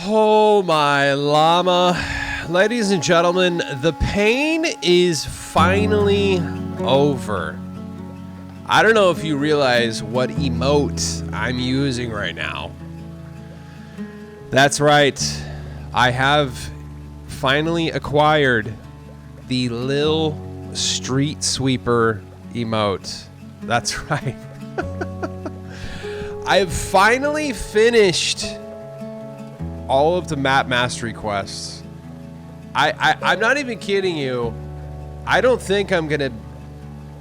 Oh my llama. Ladies and gentlemen, the pain is finally over. I don't know if you realize what emote I'm using right now. That's right. I have finally acquired the Lil Street Sweeper emote. That's right. I've finally finished all of the map mastery quests. I'm not even kidding you. I don't think I'm gonna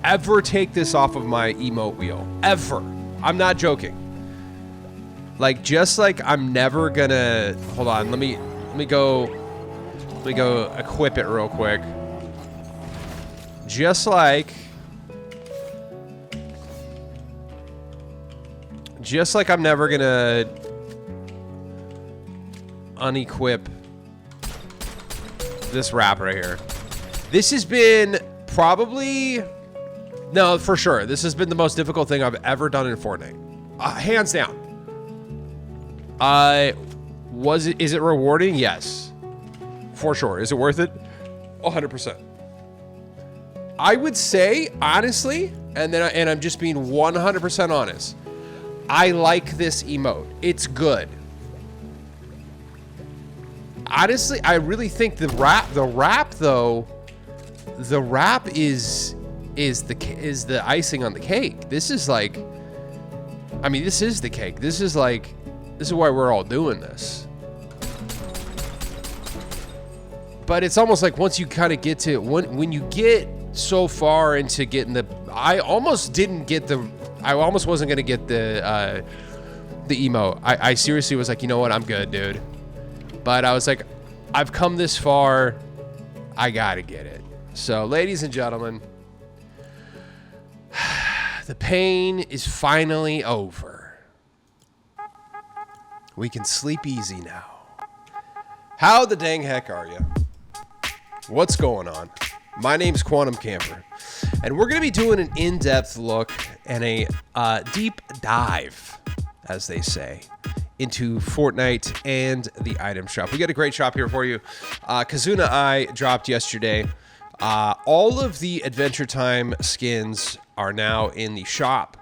ever take this off of my emote wheel. Ever. I'm not joking. Like, just like I'm never gonna... Hold on, let me go equip it real quick. Just like I'm never gonna unequip this wrap right here. This has been probably... No, for sure. This has been the most difficult thing I've ever done in Fortnite. Hands down. Is it rewarding? Yes. For sure. Is it worth it? 100%. I would say, honestly, and I'm just being 100% honest, I like this emote. It's good. Honestly, I really think the rap though, the rap is the icing on the cake. This is like, I mean, this is the cake. This is why we're all doing this. But it's almost like once you kind of get to when you get so far into getting I almost wasn't gonna get the emote. I seriously was like, you know what, I'm good, dude. But I was like, I've come this far, I gotta get it. So, ladies and gentlemen, the pain is finally over. We can sleep easy now. How the dang heck are you? What's going on? My name's Quantum Camper, and we're going to be doing an in-depth look and a deep dive, as they say, into Fortnite and the item shop. We got a great shop here for you. Kazuna I dropped yesterday. All of the Adventure Time skins are now in the shop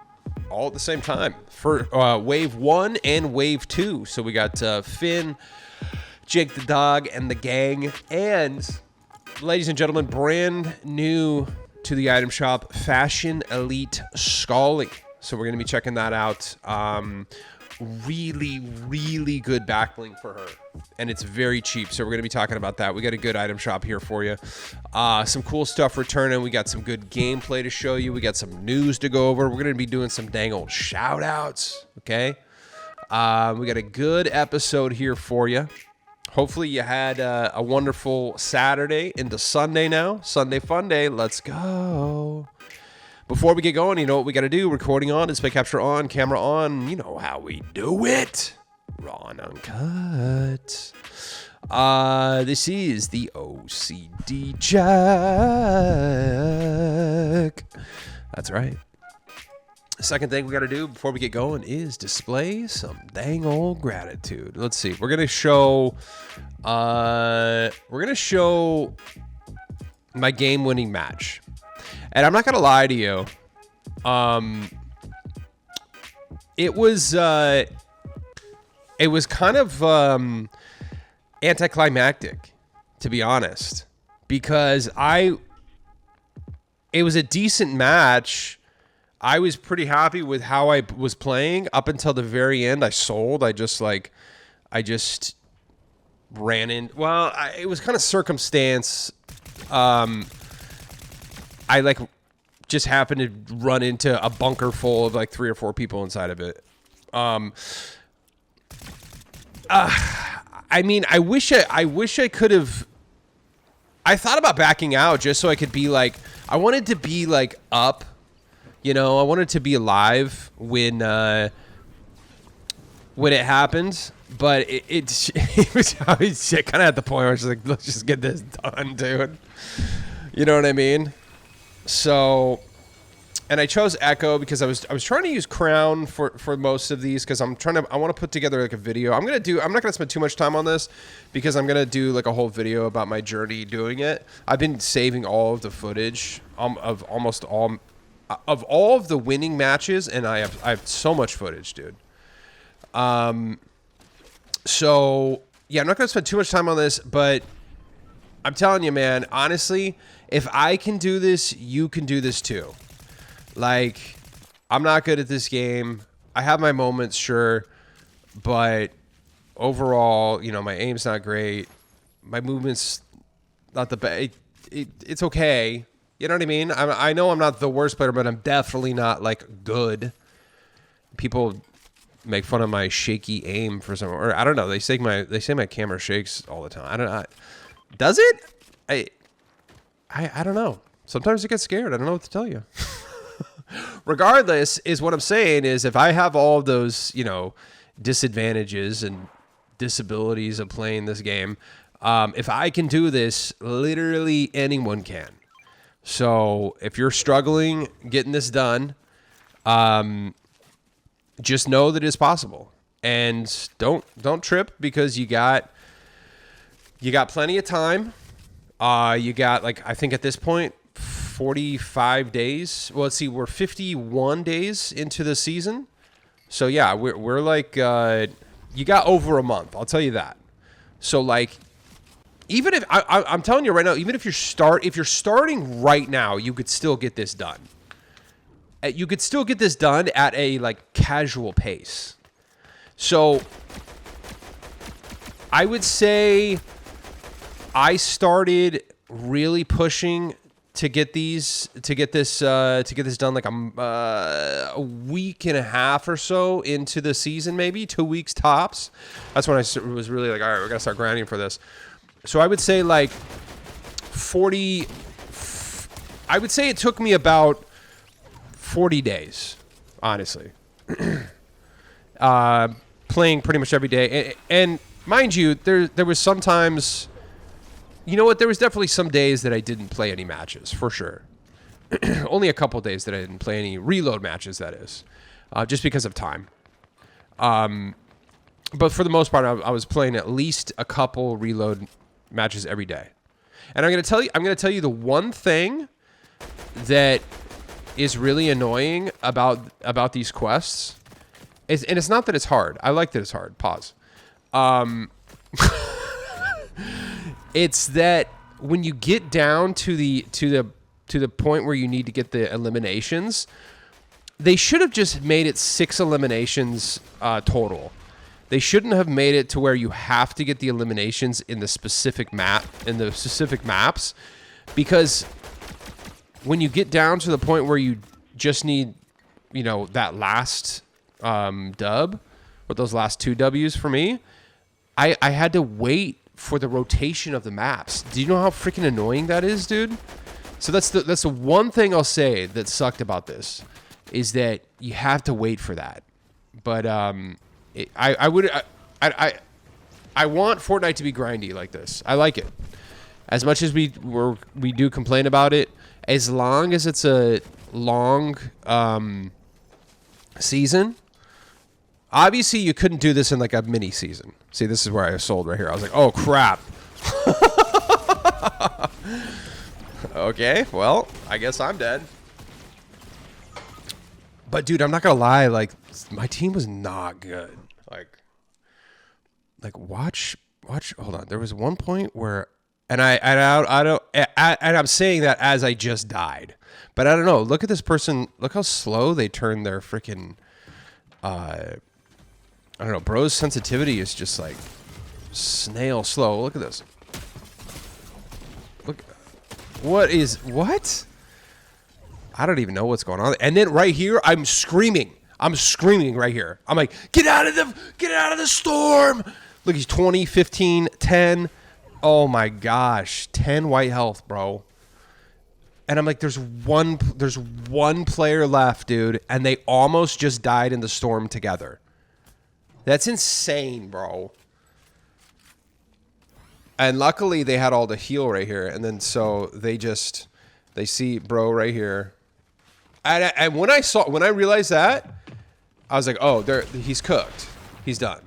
all at the same time for Wave 1 and Wave 2. So we got Finn, Jake the dog, and the gang. And, ladies and gentlemen, brand new to the item shop, Fashion Elite Scully. So we're going to be checking that out. Really, really good backlink for her, and it's very cheap, so we're going to be talking about that. We got a good item shop here for you. Some cool stuff returning. We got some good gameplay to show you. We got some news to go over. We're going to be doing some dang old shout outs, okay? We got a good episode here for you. Hopefully you had a wonderful Saturday into Sunday now. Sunday fun day. Let's go. Before we get going, you know what we got to do. Recording on, display capture on, camera on. You know how we do it. Raw and uncut. This is the OCD Jack. That's right. The second thing we got to do before we get going is display some dang old gratitude. Let's see. We're going to show my game-winning match. And I'm not going to lie to you. It was kind of anticlimactic, to be honest, because it was a decent match. I was pretty happy with how I was playing up until the very end. I sold. I just ran in. Well, it was kind of circumstance. I just happened to run into a bunker full of like 3 or 4 people inside of it. I mean, I wish I could have. I thought about backing out just so I could be like, I wanted to be like up, you know, I wanted to be alive when it happened. But it was kind of at the point where I was like, let's just get this done, dude. You know what I mean? So And I chose Echo because I was trying to use Crown for most of these because I want to put together like a video. I'm not gonna spend too much time on this because I'm gonna do like a whole video about my journey doing it. I've been saving all of the footage of almost all of the winning matches, and I have so much footage, dude. So yeah, I'm not gonna spend too much time on this, but I'm telling you, man, honestly, if I can do this, you can do this too. Like, I'm not good at this game. I have my moments, sure, but overall, you know, my aim's not great. My movement's not the best. It's okay. You know what I mean? I know I'm not the worst player, but I'm definitely not, like, good. People make fun of my shaky aim for some, or I don't know. They say my camera shakes all the time. I don't know. Does it? I don't know. Sometimes I get scared. I don't know what to tell you. Regardless, is what I'm saying is if I have all of those, you know, disadvantages and disabilities of playing this game, if I can do this, literally anyone can. So if you're struggling getting this done, just know that it's possible, and don't trip because you got plenty of time. You got, like, I think at this point 45 days. Well, let's see, we're 51 days into the season. So yeah, we're like, you got over a month. I'll tell you that. So like, even if I'm telling you right now, even if you're starting right now, you could still get this done. You could still get this done at a like casual pace. So I would say I started really pushing to get this done like a week and a half or so into the season, maybe 2 weeks tops. That's when I was really like, all right, we're gonna start grinding for this. So I would say like 40. I would say it took me about 40 days, honestly. Playing pretty much every day, and mind you, there was sometimes. You know what? There was definitely some days that I didn't play any matches, for sure. Only a couple days that I didn't play any reload matches, that is. Just because of time. But for the most part, I was playing at least a couple reload matches every day. And I'm going to tell you the one thing that is really annoying about these quests. And it's not that it's hard. I like that it's hard. Pause. It's that when you get down to the point where you need to get the eliminations, they should have just made it 6 eliminations total. They shouldn't have made it to where you have to get the eliminations in the specific maps, because when you get down to the point where you just need, you know, that last dub, or those last 2 W's for me, I had to wait for the rotation of the maps. Do you know how freaking annoying that is, dude? So that's the one thing I'll say that sucked about this, is that you have to wait for that. But I want Fortnite to be grindy like this. I like it. As much as we do complain about it, as long as it's a long season. Obviously, you couldn't do this in like a mini season. See, this is where I was sold right here. I was like, oh, crap. Okay, well, I guess I'm dead. But, dude, I'm not going to lie. Like, my team was not good. Like, watch. Hold on. There was one point where, and I'm saying that as I just died. But I don't know. Look at this person. Look how slow they turn their freaking, I don't know, bro's sensitivity is just like snail slow. Look at this. Look. What? I don't even know what's going on. And then right here, I'm screaming right here. I'm like, get out of the storm. Look, he's 20, 15, 10. Oh my gosh. 10 white health, bro. And I'm like, there's one player left, dude. And they almost just died in the storm together. That's insane, bro. And luckily they had all the heal right here. And then so they see bro right here. And when I realized that, I was like, oh, he's cooked. He's done.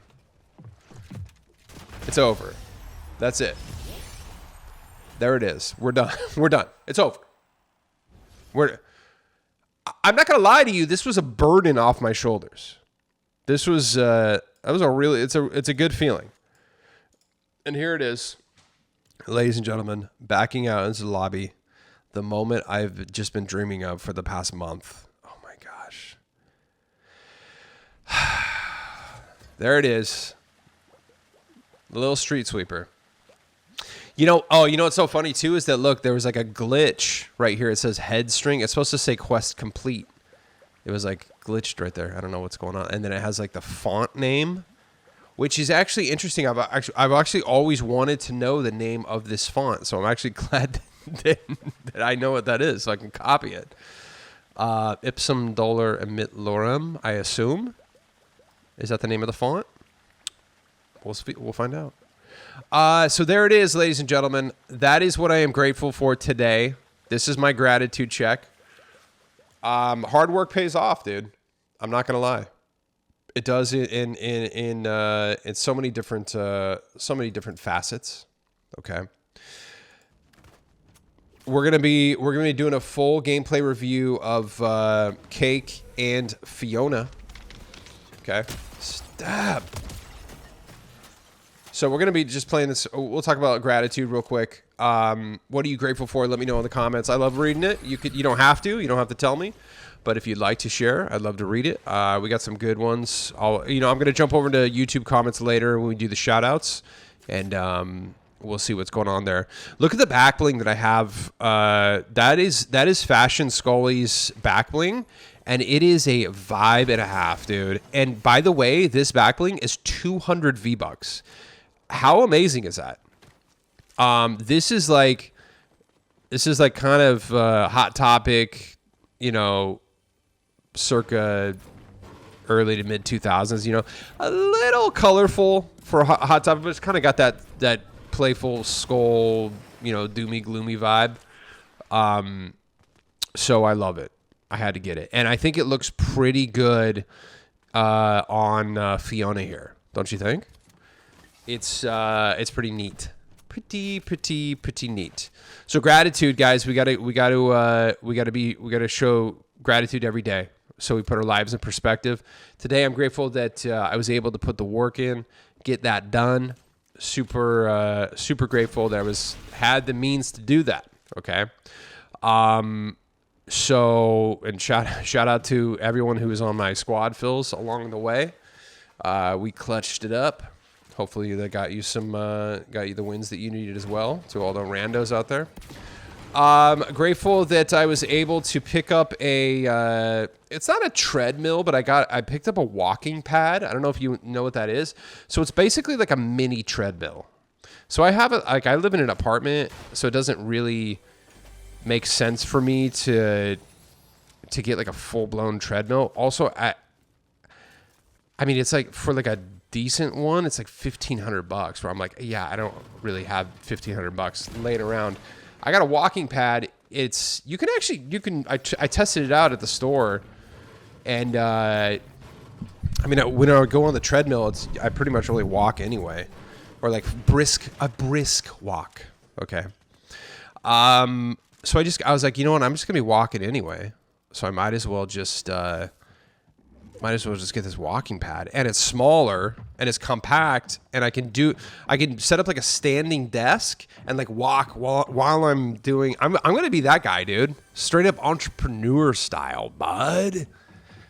It's over. That's it. There it is. We're done. We're done. It's over. I'm not gonna lie to you. This was a burden off my shoulders. This was that was a really it's a good feeling. And here it is, ladies and gentlemen, backing out into the lobby, the moment I've just been dreaming of for the past month. Oh my gosh. There it is. The little street sweeper. You know what's so funny too is that, look, there was like a glitch right here. It says head string. It's supposed to say quest complete. It was like glitched right there. I don't know what's going on. And then it has like the font name, which is actually interesting. I've actually always wanted to know the name of this font. So I'm actually glad that I know what that is so I can copy it. Ipsum dolor emit lorem, I assume. Is that the name of the font? We'll find out. So there it is, ladies and gentlemen. That is what I am grateful for today. This is my gratitude check. Hard work pays off, dude. I'm not gonna lie. It does in so many different facets. Okay. We're gonna be doing a full gameplay review of Cake and Fiona. Okay. Stab. So we're going to be just playing this. We'll talk about gratitude real quick. What are you grateful for? Let me know in the comments. I love reading it. You don't have to. You don't have to tell me. But if you'd like to share, I'd love to read it. We got some good ones. I'm going to jump over to YouTube comments later when we do the shout outs. And we'll see what's going on there. Look at the back bling that I have. That is Fashion Scully's back bling. And it is a vibe and a half, dude. And by the way, this back bling is 200 V-Bucks. How amazing is that? This is like kind of Hot Topic, circa early to mid 2000s. A little colorful for Hot Topic, but it's kind of got that playful skull, doomy gloomy vibe. So I love it. I had to get it, and I think it looks pretty good on Fiona here. Don't you think? It's pretty neat, pretty neat. So gratitude, guys. We gotta show gratitude every day. So we put our lives in perspective. Today, I'm grateful that I was able to put the work in, get that done. Super grateful that I had the means to do that. Okay. So, and shout out to everyone who was on my squad fills along the way. We clutched it up. Hopefully that got you the wins that you needed as well, to all the randos out there. Grateful that I was able to pick up it's not a treadmill, but I picked up a walking pad. I don't know if you know what that is. So it's basically like a mini treadmill. So I live in an apartment, so it doesn't really make sense for me to get like a full-blown treadmill. Also, it's like for like a decent one, it's like $1,500. Where I'm like, yeah, I don't really have $1,500 laying around. I got a walking pad. I tested it out at the store, and when I go on the treadmill, I pretty much only walk anyway, or like a brisk walk. Okay. So I was like, you know what? I'm just gonna be walking anyway, so I might as well just get this walking pad. And it's smaller and it's compact, and I can set up like a standing desk and like walk while I'm doing. I'm gonna be that guy, dude. Straight up entrepreneur style, bud.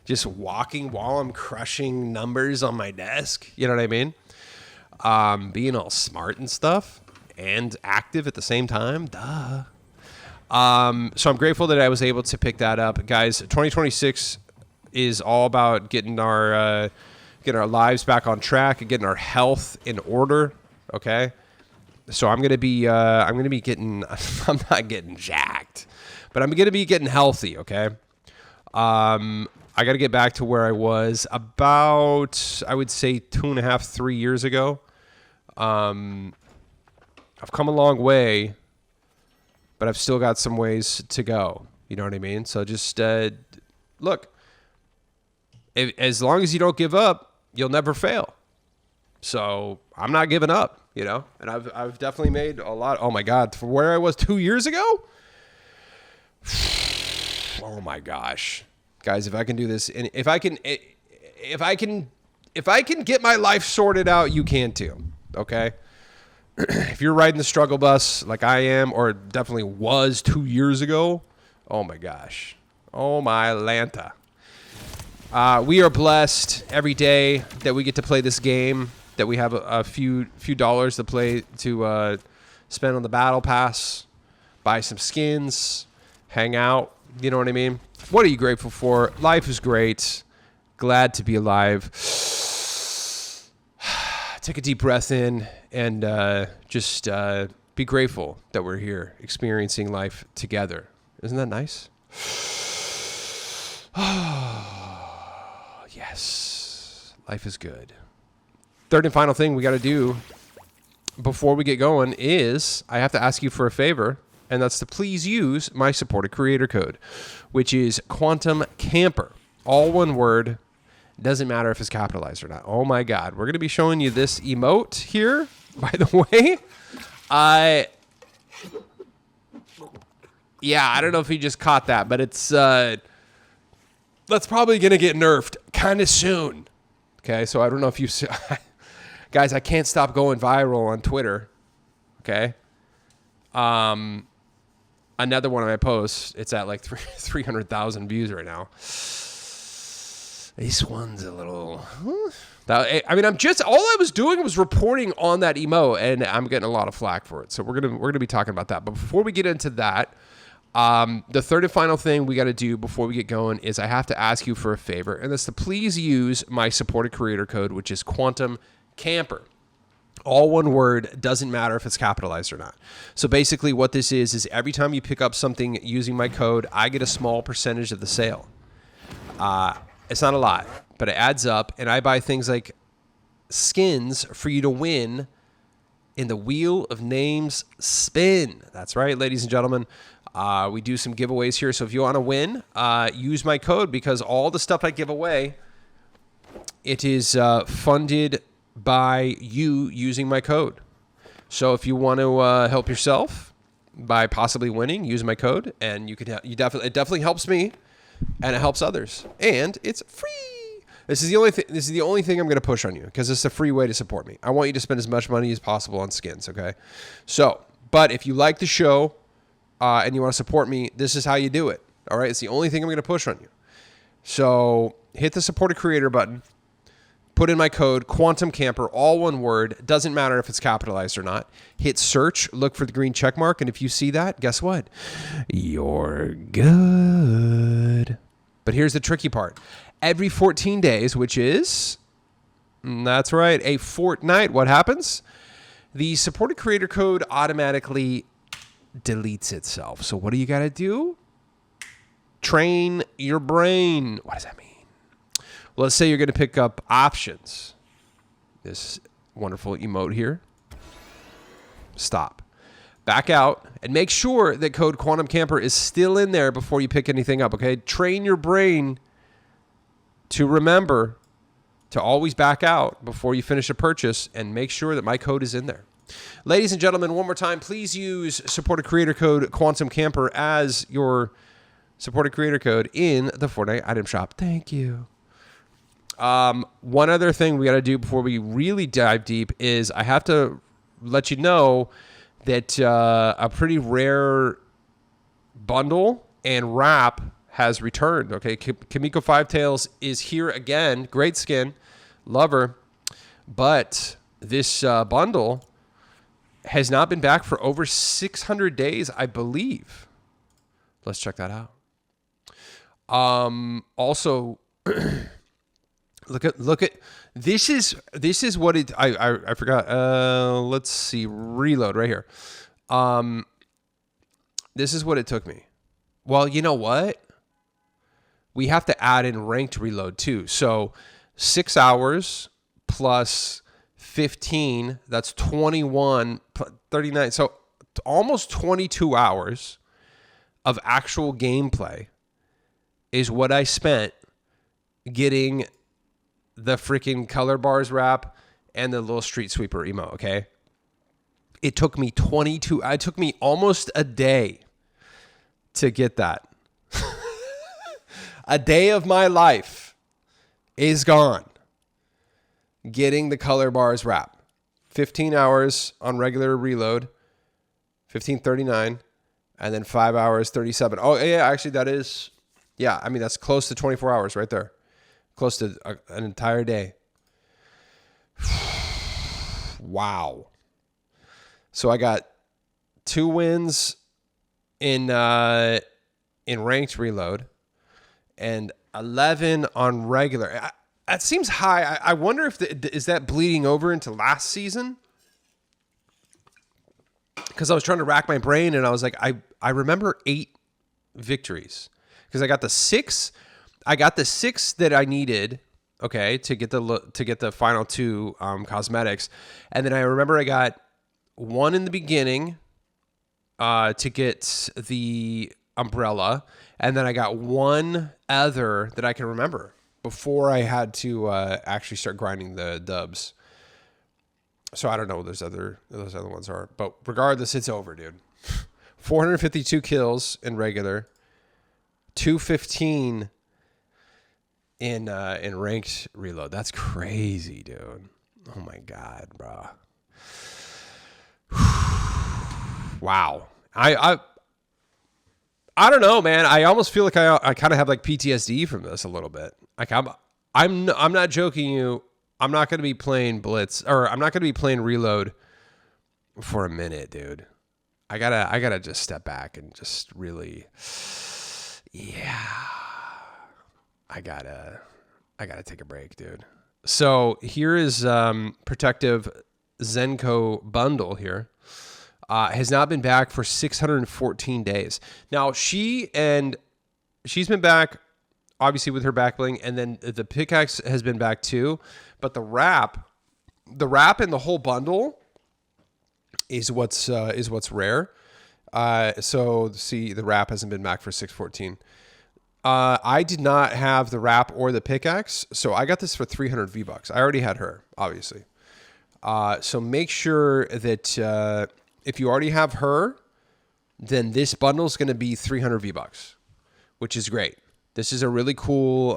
Just walking while I'm crushing numbers on my desk. You know what I mean? Being all smart and stuff and active at the same time. Duh. So I'm grateful that I was able to pick that up, guys. 2026 is all about getting our lives back on track and getting our health in order. Okay. So I'm not getting jacked, but I'm going to be getting healthy. Okay. I got to get back to where I was about, I would say 2.5, 3 years ago. I've come a long way, but I've still got some ways to go. You know what I mean? So just look, as long as you don't give up, you'll never fail. So I'm not giving up, you know, and I've definitely made a lot. Oh my God, from where I was 2 years ago. Oh my gosh, guys, if I can do this, and if I can get my life sorted out, you can too. Okay. If you're riding the struggle bus like I am, or definitely was 2 years ago, oh my gosh. Oh my Lanta. We are blessed every day that we get to play this game, that we have a few dollars to spend on the battle pass, buy some skins, hang out. You know what I mean? What are you grateful for? Life is great. Glad to be alive. Take a deep breath in and just be grateful that we're here experiencing life together. Isn't that nice? Oh, yes. Life is good. Third and final thing we got to do before we get going is I have to ask you for a favor, and that's to please use my supported creator code, which is Quantum Camper. All one word. Doesn't matter if it's capitalized or not. Oh my God. We're going to be showing you this emote here, by the way. I don't know if you just caught that, but it's that's probably going to get nerfed kind of soon. Okay, so I don't know if you guys, I can't stop going viral on Twitter. Okay. Another one of my posts, it's at like 300,000 views right now. This one's a little. I mean, all I was doing was reporting on that emote, and I'm getting a lot of flack for it. So we're gonna be talking about that. But before we get into that, the third and final thing we got to do before we get going is I have to ask you for a favor, and that's to please use my supported creator code, which is Quantum Camper. All one word, doesn't matter if it's capitalized or not. So basically what this is every time you pick up something using my code, I get a small percentage of the sale. It's not a lot, but it adds up, and I buy things like skins for you to win in the Wheel of Names spin. That's right, ladies and gentlemen. We do some giveaways here, so if you want to win, use my code, because all the stuff I give away, it is funded by you using my code. So if you want to help yourself by possibly winning, use my code, and it definitely helps me, and it helps others, and it's free. This is the only thing I'm going to push on you, because it's a free way to support me. I want you to spend as much money as possible on skins. Okay, so but if you like the show and you want to support me, this is how you do it. All right, it's the only thing I'm going to push on you. So hit the support a creator button. Put in my code, Quantum Camper, all one word. Doesn't matter if it's capitalized or not. Hit search, look for the green check mark, and if you see that, guess what? You're good. But here's the tricky part. Every 14 days, which is, that's right, a fortnight, what happens? The supported creator code automatically deletes itself. So what do you got to do? Train your brain. What does that mean? Well, let's say you're going to pick up options. This wonderful emote here. Stop. Back out and make sure that code Quantum Camper is still in there before you pick anything up, okay? Train your brain to remember to always back out before you finish a purchase, and make sure that my code is in there. Ladies and gentlemen, one more time, please use supported creator code Quantum Camper as your supported creator code in the Fortnite item shop. Thank you. One other thing we got to do before we really dive deep is I have to let you know that a pretty rare bundle and wrap has returned. Okay, Kamiko Five Tails is here again. Great skin, love her, but this bundle has not been back for over 600 days, I believe. Let's check that out. Also. Look at this is what it I forgot. Let's see, reload right here. This is what it took me. Well, you know what? We have to add in ranked reload too. So 6 hours plus 15, that's 21, 39. So almost 22 hours of actual gameplay is what I spent getting the freaking color bars wrap and the little street sweeper emote, okay? It took me it took me almost a day to get that. A day of my life is gone getting the color bars wrap. 15 hours on regular reload, 15:39, and then 5 hours 37. Oh yeah, actually that is, yeah, I mean that's close to 24 hours right there. Close to an entire day. Wow. So I got 2 wins in ranked reload and 11 on regular. That seems high. I wonder if is that bleeding over into last season? Because I was trying to rack my brain and I was like, I remember 8 victories because I got the 6. I got the 6 that I needed, okay, to get the final 2 cosmetics, and then I remember I got 1 in the beginning to get the umbrella, and then I got 1 other that I can remember before I had to actually start grinding the dubs. So I don't know what those other ones are, but regardless, it's over, dude. 452 kills in regular, 215 in ranked reload. That's crazy, dude. Oh my god, bro. Wow. I don't know, man. I almost feel like I kind of have like PTSD from this a little bit. Like I'm not joking you. I'm not going to be playing Blitz, or I'm not going to be playing Reload for a minute, dude. I gotta just step back and just really, yeah. I gotta take a break, dude. So here is Protective Zenko bundle here. Has not been back for 614 days. Now she's been back, obviously with her back bling, and then the pickaxe has been back too. But the wrap and the whole bundle is what's rare. So see, the wrap hasn't been back for 614. I did not have the wrap or the pickaxe, so I got this for 300 V-Bucks. I already had her, obviously. So make sure that if you already have her, then this bundle is going to be 300 V-Bucks, which is great. This is a really cool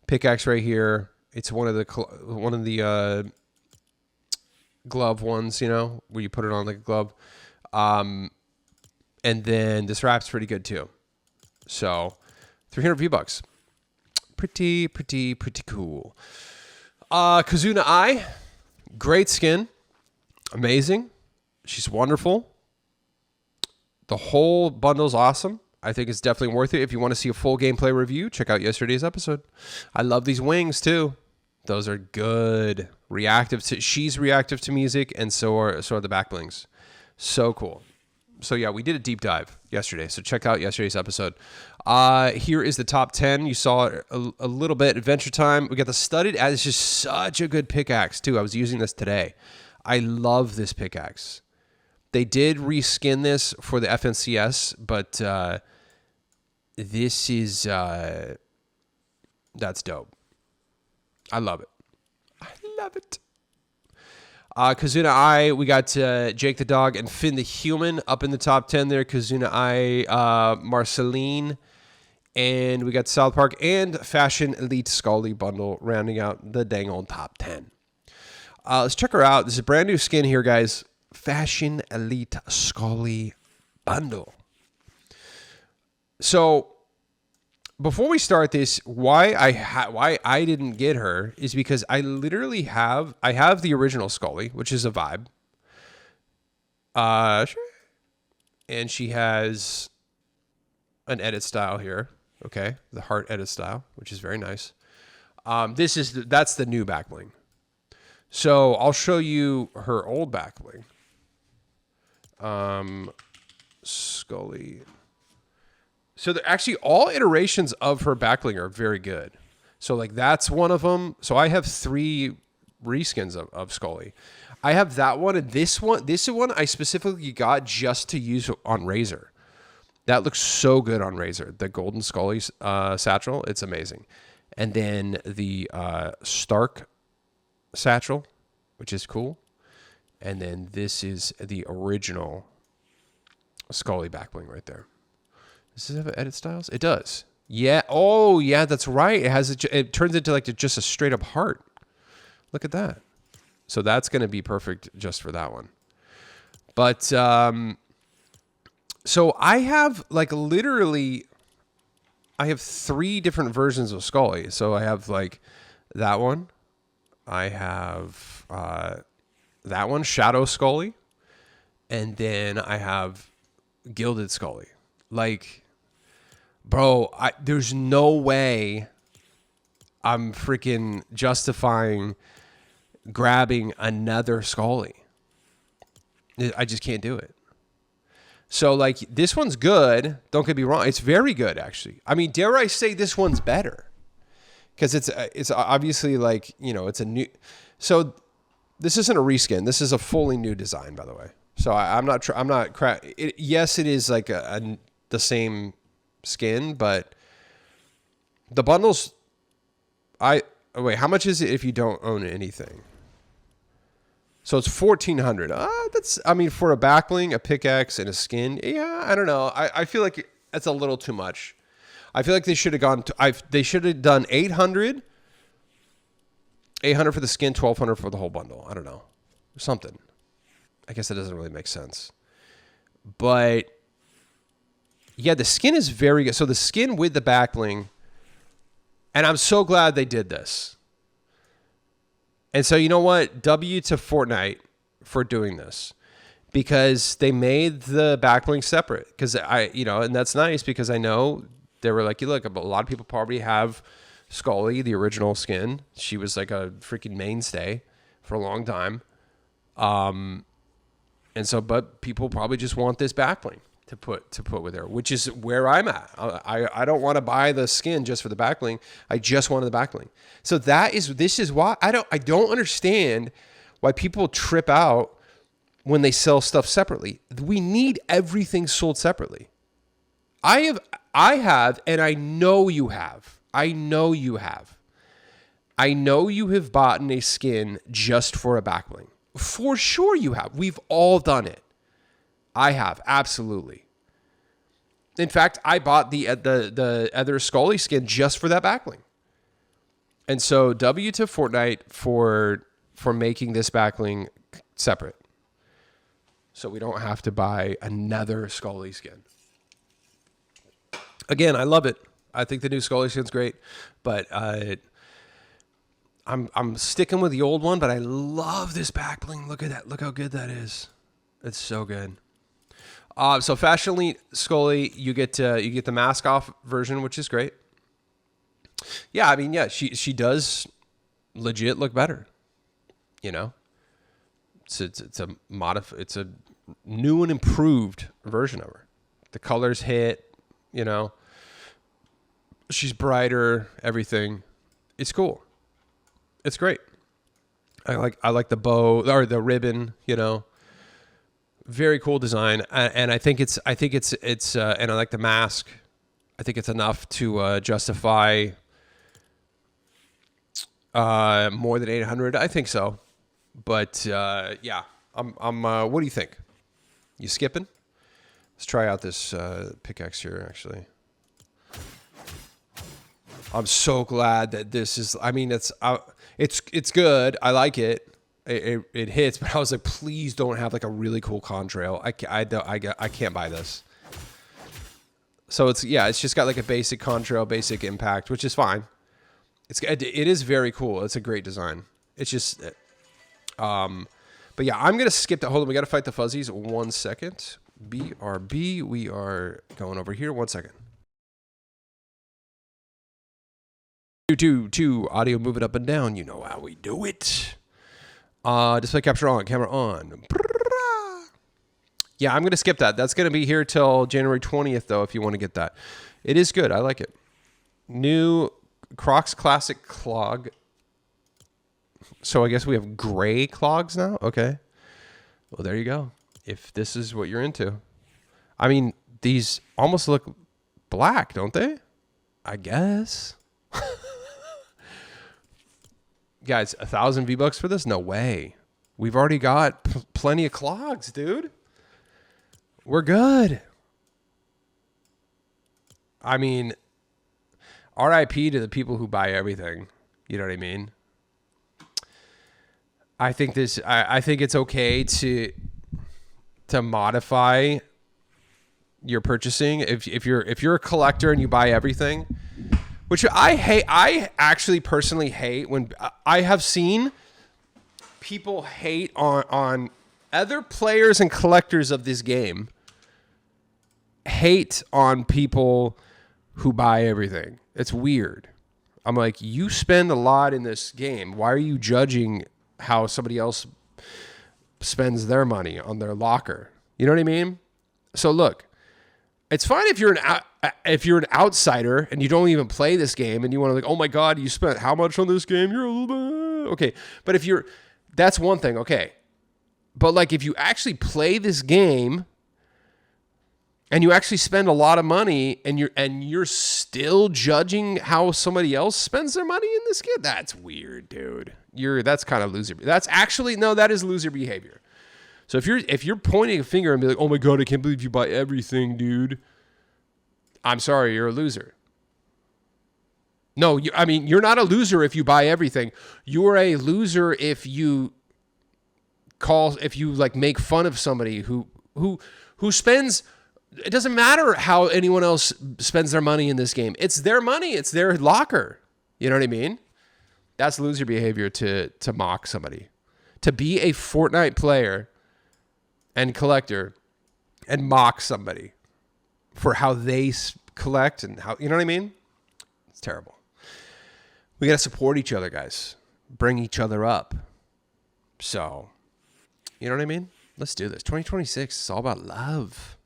pickaxe right here. It's one of the glove ones, you know, where you put it on like a glove. And then this wrap's pretty good too. So 300 V-Bucks. Pretty cool. Kazuna Ai, great skin. Amazing. She's wonderful. The whole bundle's awesome. I think it's definitely worth it. If you want to see a full gameplay review, check out yesterday's episode. I love these wings too. Those are good. She's reactive to music, and so are the back blings. So cool. So yeah, we did a deep dive yesterday. So check out yesterday's episode. Here is the top 10. You saw a little bit. Adventure Time. We got the studded. It's just such a good pickaxe too. I was using this today. I love this pickaxe. They did reskin this for the FNCS, but this is that's dope. I love it. I love it. Kazuna Ai, we got Jake the Dog and Finn the Human up in the top 10 there. Kazuna Ai, Marceline, and we got South Park and Fashion Elite Scully bundle rounding out the dang old top 10. Let's check her out. This is a brand new skin here, guys. Fashion Elite Scully bundle. So before we start this, why I didn't get her is because I literally have the original Scully, which is a vibe. Sure. And she has an edit style here. Okay, the heart edit style, which is very nice. That's the new back bling. So I'll show you her old back bling. Scully. So actually all iterations of her backbling are very good. So like that's one of them. So I have 3 reskins of Scully. I have that one and this one. This one I specifically got just to use on Razor. That looks so good on Razor. The golden Scully satchel, it's amazing. And then the Stark satchel, which is cool. And then this is the original Scully back bling right there. Does this have edit styles? It does. Yeah. Oh, yeah, that's right. It has it turns into like just a straight up heart. Look at that. So that's going to be perfect just for that one. But so I have like literally, I have 3 different versions of Scully. So I have like that one. I have that one, Shadow Scully. And then I have Gilded Scully. Like, bro, there's no way I'm freaking justifying grabbing another Scully. I just can't do it. So, like, this one's good. Don't get me wrong. It's very good, actually. I mean, dare I say this one's better? Because it's obviously, like, you know, it's a new... So, this isn't a reskin. This is a fully new design, by the way. So, yes, it is, like, the same skin, but the bundles... Wait, how much is it if you don't own anything? So it's $1,400. That's, I mean, for a backbling, a pickaxe, and a skin. Yeah, I don't know. I feel like that's a little too much. I feel like they should have gone to. They should have done 800. 800 for the skin, 1,200 for the whole bundle. I don't know, something. I guess that doesn't really make sense. But yeah, the skin is very good. So the skin with the backbling, and I'm so glad they did this. And so, you know what? W to Fortnite for doing this, because they made the backbling separate. Because and that's nice, because I know they were like, look, a lot of people probably have Scully, the original skin. She was like a freaking mainstay for a long time. And so, but people probably just want this backbling to put with her, which is where I'm at. I don't want to buy the skin just for the backbling. I just wanted the backbling. So this is why I don't understand why people trip out when they sell stuff separately. We need everything sold separately. I have, and I know you have. I know you have bought a skin just for a backbling. For sure you have. We've all done it. I have, absolutely. In fact, I bought the other Scully skin just for that backbling. And so W to Fortnite for making this backbling separate. So we don't have to buy another Scully skin. Again, I love it. I think the new Scully skin's great, but I'm sticking with the old one, but I love this backbling. Look at that. Look how good that is. It's so good. So Fashion Elite Scully, you get the mask off version, which is great. Yeah, I mean, yeah, she does legit look better. You know, it's a new and improved version of her. The colors hit. You know, she's brighter. Everything. It's cool. It's great. I like the bow or the ribbon. You know. Very cool design, and I think it's and I like the mask. I think it's enough to justify more than 800. I think so, but yeah, I'm. What do you think? You skipping? Let's try out this pickaxe here. Actually, I'm so glad that this is. I mean, it's good. I like it. It hits, but I was like, please don't have like a really cool contrail. I can't buy this. So it's just got like a basic contrail, basic impact, which is fine. It is very cool. It's a great design. It's just, but yeah, I'm gonna skip that. Hold on, we gotta fight the fuzzies. 1 second. BRB. We are going over here. 1 second. Two. Audio moving up and down. You know how we do it. Display capture on, camera on. Yeah, I'm going to skip that. That's going to be here till January 20th, though, if you want to get that. It is good. I like it. New Crocs Classic Clog. So I guess we have gray clogs now? Okay. Well, there you go. If this is what you're into. I mean, these almost look black, don't they? I guess. Guys, 1,000 V-Bucks for this? No way. We've already got plenty of clogs, dude. We're good. I mean, RIP to the people who buy everything. You know what I mean? I think it's okay to modify your purchasing. If you're a collector and you buy everything, which I hate. I actually personally hate when I have seen people hate on other players and collectors of this game. Hate on people who buy everything. It's weird. I'm like, you spend a lot in this game. Why are you judging how somebody else spends their money on their locker? You know what I mean? So look, it's fine if you're an outsider and you don't even play this game and you want to like, oh my God, you spent how much on this game? You're a little bit okay. But that's one thing, okay. But like if you actually play this game and you actually spend a lot of money and you're still judging how somebody else spends their money in this game, that's weird, dude. That's kind of loser. That is loser behavior. So if you're pointing a finger and be like, oh my God, I can't believe you buy everything, dude. I'm sorry, you're a loser. No, you're not a loser if you buy everything. You're a loser if you like make fun of somebody who spends. It doesn't matter how anyone else spends their money in this game. It's their money. It's their locker. You know what I mean? That's loser behavior to mock somebody. To be a Fortnite player and collector and mock somebody for how they collect and how, you know what I mean? It's terrible. We got to support each other, guys. Bring each other up. So, you know what I mean? Let's do this. 2026 is all about love.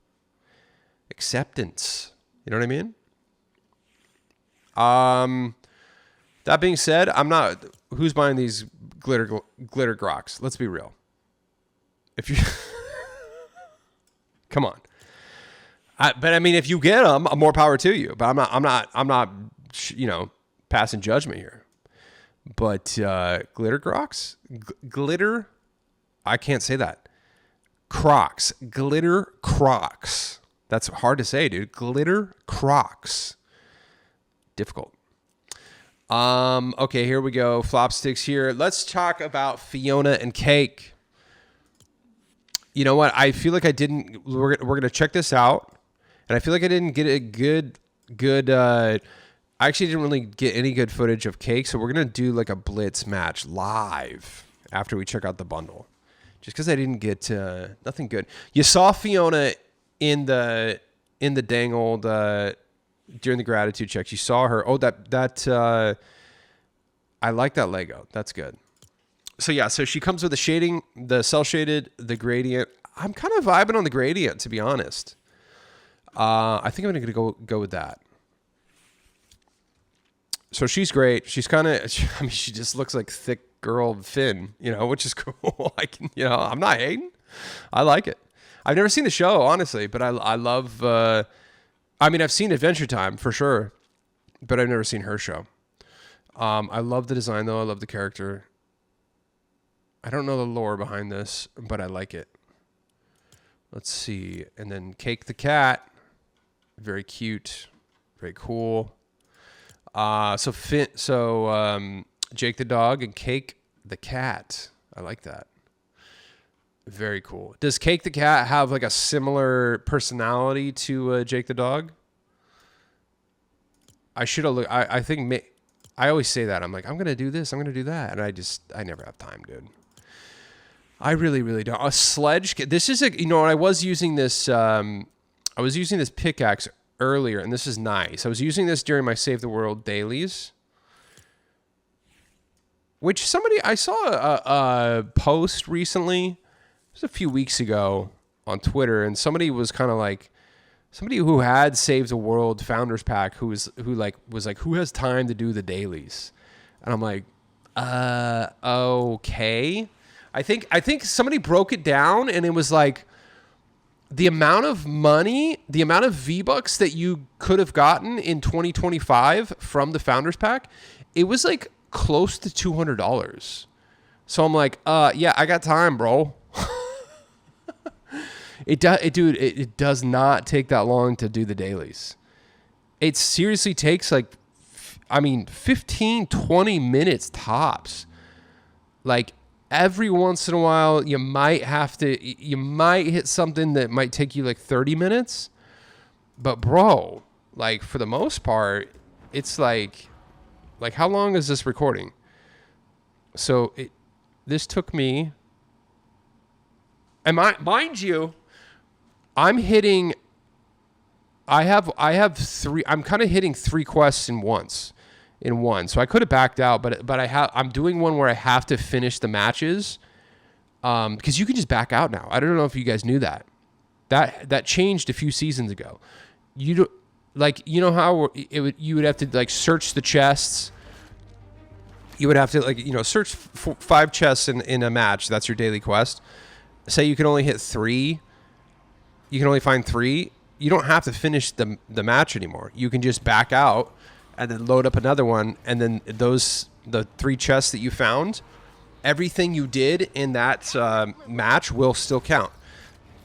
Acceptance. You know what I mean? That being said, who's buying these glitter groks? Let's be real. If you come on. But I mean, if you get them, more power to you. But I'm not, passing judgment here. But glitter groks, glitter. I can't say that. Crocs, glitter Crocs. That's hard to say, dude. Glitter Crocs. Difficult. Okay, here we go. Flop sticks here. Let's talk about Fiona and Cake. You know what? I feel like we're going to check this out. And I feel like I didn't get a good, I actually didn't really get any good footage of Cake. So we're going to do like a blitz match live after we check out the bundle. Just because I didn't get nothing good. You saw Fiona in the dang old during the gratitude checks. You saw her. Oh, that I like that Lego. That's good. So yeah, so she comes with the shading, the cell shaded, the gradient. I'm kind of vibing on the gradient, to be honest. I think I'm gonna go with that. So she's great. She's kind of, she just looks like thick girl Finn, which is cool. I'm not hating. I like it. I've never seen the show, honestly, but I love, I've seen Adventure Time for sure, but I've never seen her show. I love the design though. I love the character. I don't know the lore behind this, but I like it. Let's see. And then Cake the cat. Very cute. Very cool. So Jake the dog and Cake the cat. I like that. Very cool. Does Cake the cat have like a similar personality to Jake the dog? I should have looked. I think I always say that. I'm like, I'm going to do this. I'm going to do that. And I never have time, dude. I really, really don't. A sledge. This is I was using this pickaxe earlier, and this is nice. I was using this during my Save the World dailies. Which I saw a post recently. It was a few weeks ago on Twitter, and somebody was kind of like, somebody who had Save the World Founders Pack who was like, who has time to do the dailies? And I'm like, okay. I think somebody broke it down, and it was like, the amount of money, the amount of V-Bucks that you could have gotten in 2025 from the Founders Pack, it was like close to $200. So I'm like, yeah, I got time, bro. It does not take that long to do the dailies. It seriously takes like, 15, 20 minutes tops. Like every once in a while, you might hit something that might take you like 30 minutes. But bro, like for the most part, it's like how long is this recording? So this took me, and mind you, I have three. I'm kind of hitting 3 quests in one. So I could have backed out, but I'm doing one where I have to finish the matches, because you can just back out now. I don't know if you guys knew that. That changed a few seasons ago. You know how you would have to like search the chests. You would have to search 5 chests in a match. That's your daily quest. Say you can only hit 3. You can only find 3. You don't have to finish the match anymore. You can just back out and then load up another one. And then the 3 chests that you found, everything you did in that match will still count.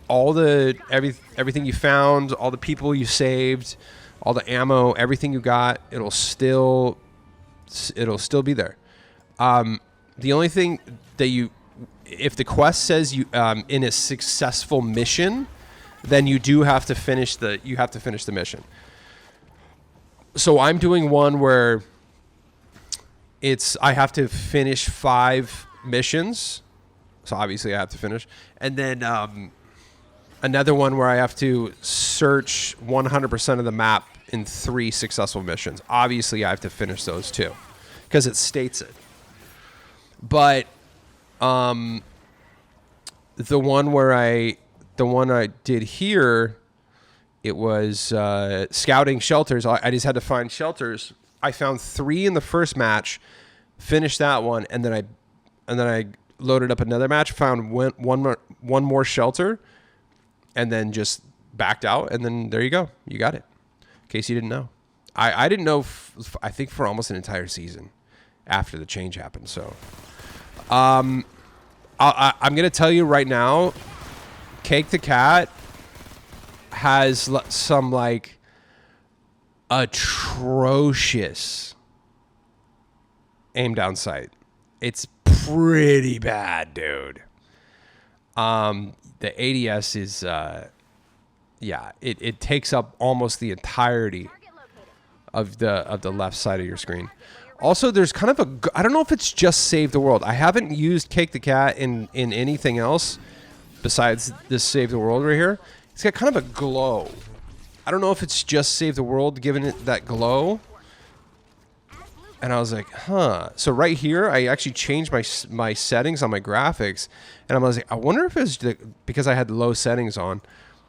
Everything you found, all the people you saved, all the ammo, everything you got, it'll still be there. The only thing that if the quest says you in a successful mission, then you do have to finish the mission. So I'm doing one where I have to finish 5 missions. So obviously I have to finish. And then another one where I have to search 100% of the map in 3 successful missions. Obviously I have to finish those too, because it states it. But the one I did here, it was scouting shelters. I just had to find shelters. I found 3 in the first match, finished that one, and then I loaded up another match, found one more shelter, and then just backed out, and then there you go. You got it. In case you didn't know. I didn't know, I think for almost an entire season after the change happened. So I'm going to tell you right now, Cake the Cat has some like atrocious aim down sight. It's pretty bad, dude. The ADS is it takes up almost the entirety of the left side of your screen. Also, there's kind of I don't know if it's just Save the World. I haven't used Cake the Cat in anything else besides this Save the World right here. It's got kind of a glow. I don't know if it's just Save the World giving it that glow. And I was like, huh. So right here, I actually changed my settings on my graphics. And I was like, I wonder if it's because I had low settings on.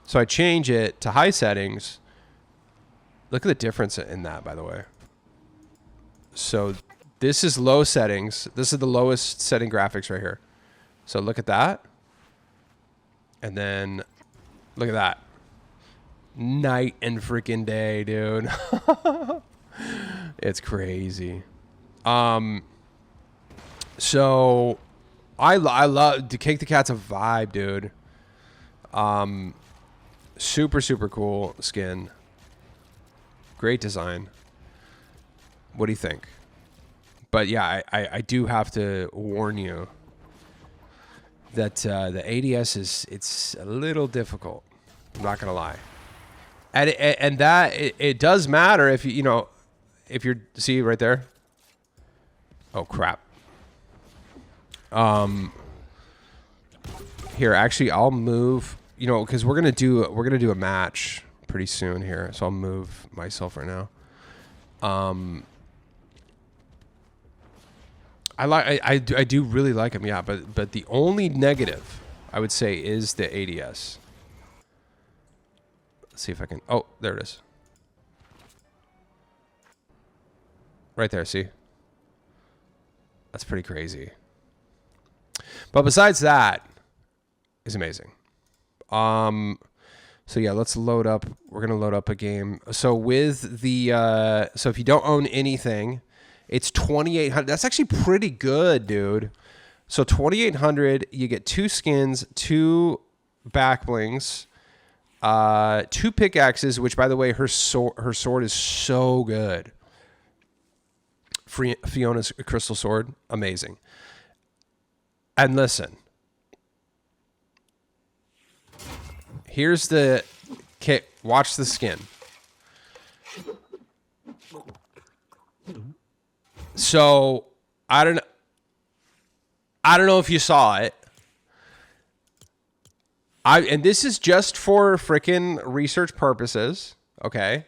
So I change it to high settings. Look at the difference in that, by the way. So this is low settings. This is the lowest setting graphics right here. So look at that. And then look at that. Night and freaking day, dude. It's crazy. So I love the Cake the Cat's a vibe, dude. Super, super cool skin. Great design. What do you think? But yeah, I do have to warn you that the ADS it's a little difficult. I'm not gonna lie. And that it does matter if if you're see right there. Oh crap. Here, actually, I'll move. Because we're gonna do a match pretty soon here, so I'll move myself right now. I do really like him, yeah. But the only negative I would say is the ADS. Let's see if I can. Oh, there it is. Right there. See. That's pretty crazy. But besides that, it's amazing. So yeah, let's load up. We're gonna load up a game. So with the so if you don't own anything, it's 2,800. That's actually pretty good, dude. So 2,800. You get 2 skins, 2 back blings, 2 pickaxes. Which, by the way, her sword is so good. Fiona's crystal sword, amazing. And listen. Here's the kit. Watch the skin. So I don't know if you saw it. And this is just for freaking research purposes, okay?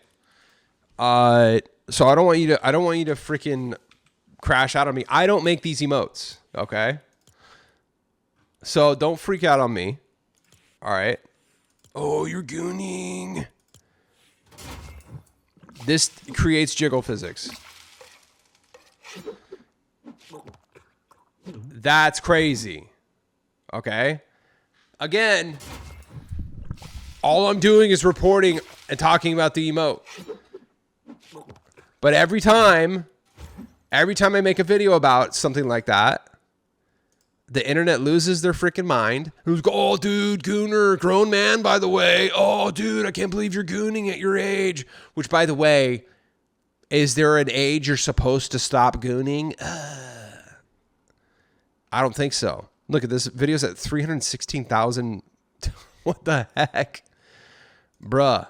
So I don't want you to freaking crash out on me. I don't make these emotes, okay? So don't freak out on me. All right. Oh, you're gooning. This creates jiggle physics. That's crazy. Okay. Again, all I'm doing is reporting and talking about the emote. But every time I make a video about something like that, the internet loses their freaking mind. Who's go, oh, dude, gooner, grown man, by the way. Oh, dude, I can't believe you're gooning at your age. Which, by the way, is there an age you're supposed to stop gooning? I don't think so. Look at this. Video's at 316,000. What the heck? Bruh.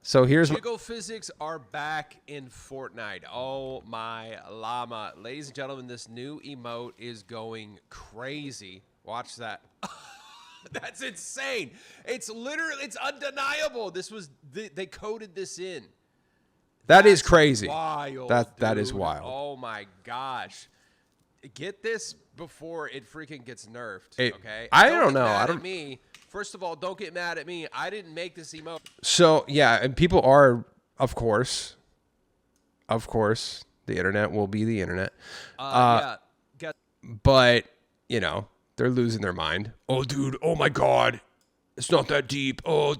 So here's jiggle physics are back in Fortnite. Oh my llama. Ladies and gentlemen, this new emote is going crazy. Watch that. That's insane. It's literally, it's undeniable. This was, they coded this in. That's is crazy. Wild, that is wild. Oh my gosh. Get this before it freaking gets nerfed. Okay. I don't know. I don't. Me. First of all, don't get mad at me. I didn't make this emote. So yeah, and people are, of course, the internet will be the internet. Yeah. But you know, they're losing their mind. Oh, dude. Oh my God. It's not that deep. Oh,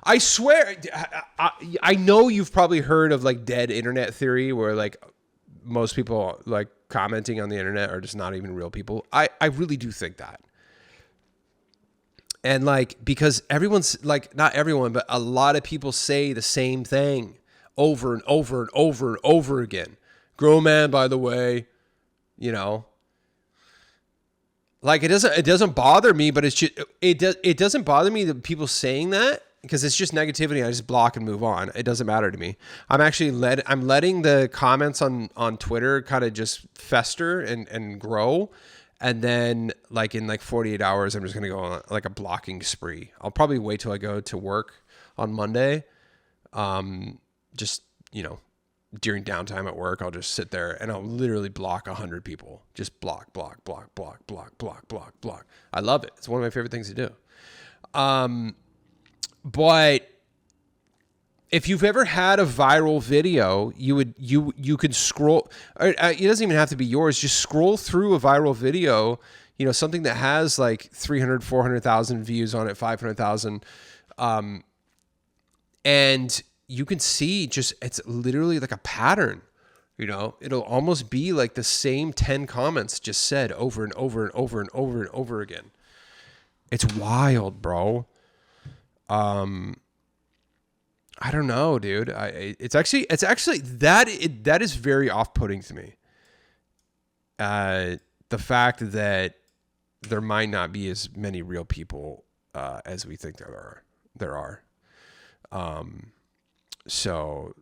I swear. I know you've probably heard of like dead internet theory, where like most people like commenting on the internet are just not even real people. I really do think that. And like, because everyone's like, not everyone, but a lot of people say the same thing over and over and over and over again. Grown man, by the way, you know, like it doesn't bother me, but it's just, it doesn't bother me that people saying that, because it's just negativity. I just block and move on. It doesn't matter to me. I'm actually I'm letting the comments on Twitter kind of just fester and grow. And then like in like 48 hours, I'm just going to go on like a blocking spree. I'll probably wait till I go to work on Monday. Just, you know, during downtime at work, I'll just sit there and I'll literally block 100 people. Just block. I love it. It's one of my favorite things to do. But if you've ever had a viral video, you could scroll. It doesn't even have to be yours. Just scroll through a viral video. You know, something that has like 300, 400,000 views on it, 500,000, and you can see just it's literally like a pattern. You know, it'll almost be like the same 10 comments just said over and over and over and over and over again. It's wild, bro. I don't know, dude. It's actually that is very off-putting to me. The fact that there might not be as many real people as we think there are. So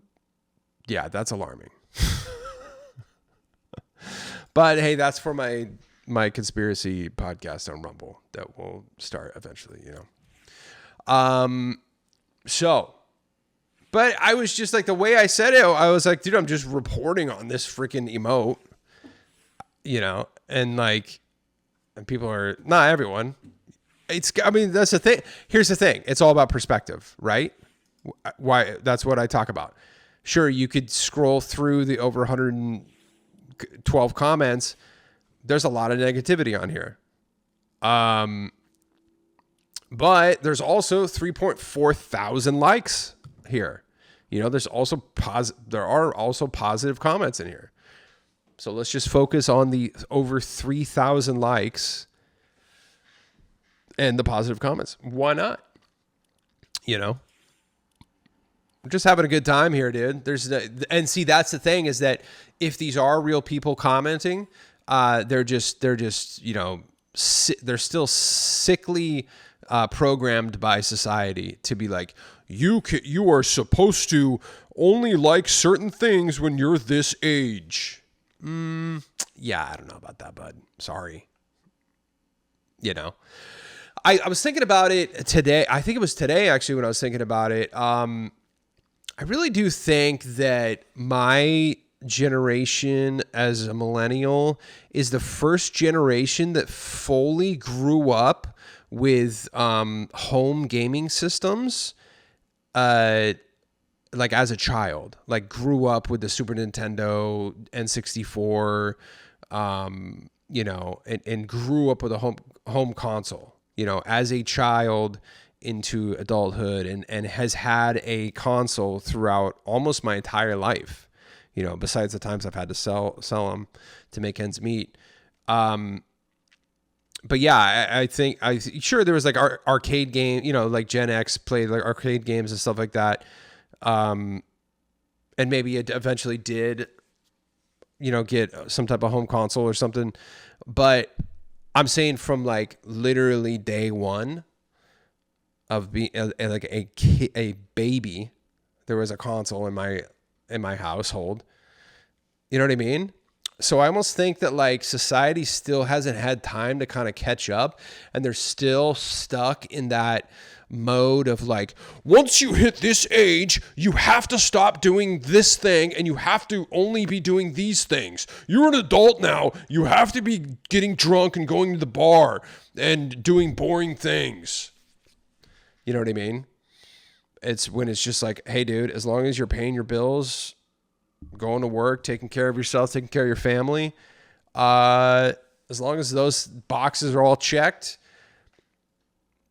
yeah, that's alarming. But hey, that's for my conspiracy podcast on Rumble that will start eventually, you know. So, but I was just like, the way I said it, I was like, dude, I'm just reporting on this freaking emote, you know, and like, and people are, not everyone. I mean, that's the thing. Here's the thing. It's all about perspective, right? Why? That's what I talk about. Sure, you could scroll through the over 112 comments. There's a lot of negativity on here. But there's also 3.4 thousand likes here. You know, there are also positive comments in here. So let's just focus on the over 3,000 likes and the positive comments. Why not? You know, we're just having a good time here, dude. And see, that's the thing, is that if these are real people commenting, they're just, you know, they're still sickly programmed by society to be like, you are supposed to only like certain things when you're this age. Yeah, I don't know about that, bud. Sorry. You know, I was thinking about it today. I think it was today, actually, when I was thinking about it. I really do think that my generation as a millennial is the first generation that fully grew up with home gaming systems, like as a child, like grew up with the Super Nintendo, N64, you know, and grew up with a home console, you know, as a child into adulthood, and has had a console throughout almost my entire life, you know, besides the times I've had to sell them to make ends meet. But yeah, I think sure there was like arcade game, you know, like Gen X played like arcade games and stuff like that. And maybe it eventually did, you know, get some type of home console or something. But I'm saying from like literally day one of being like a baby, there was a console in my household. You know what I mean? So I almost think that like society still hasn't had time to kind of catch up, and they're still stuck in that mode of like, once you hit this age, you have to stop doing this thing and you have to only be doing these things. You're an adult now. You have to be getting drunk and going to the bar and doing boring things. You know what I mean? It's when it's just like, hey, dude, as long as you're paying your bills, going to work, taking care of yourself, taking care of your family, as long as those boxes are all checked,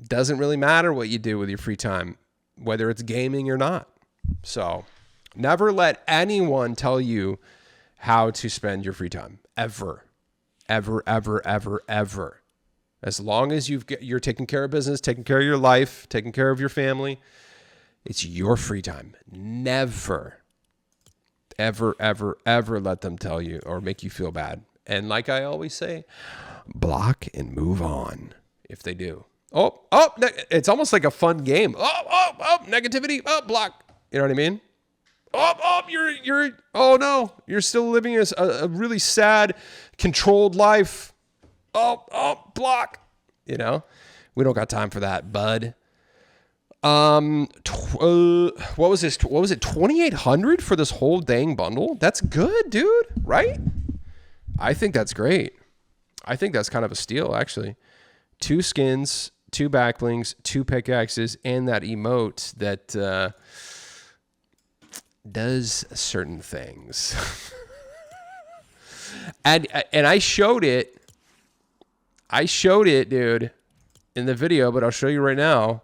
doesn't really matter what you do with your free time, whether it's gaming or not. So never let anyone tell you how to spend your free time. Ever. Ever, ever, ever, ever. As long as you're taking care of business, taking care of your life, taking care of your family, it's your free time. Never, ever, ever, ever let them tell you or make you feel bad. And like I always say, block and move on if they do. Oh, it's almost like a fun game. Oh, negativity. Oh, block. You know what I mean? Oh no, you're still living a really sad, controlled life. Block. You know, we don't got time for that, bud. What was this? What was it? 2,800 for this whole dang bundle? That's good, dude. Right? I think that's great. I think that's kind of a steal, actually. 2 skins, 2 backblings, 2 pickaxes, and that emote that does certain things. and I showed it. Dude, in the video, but I'll show you right now.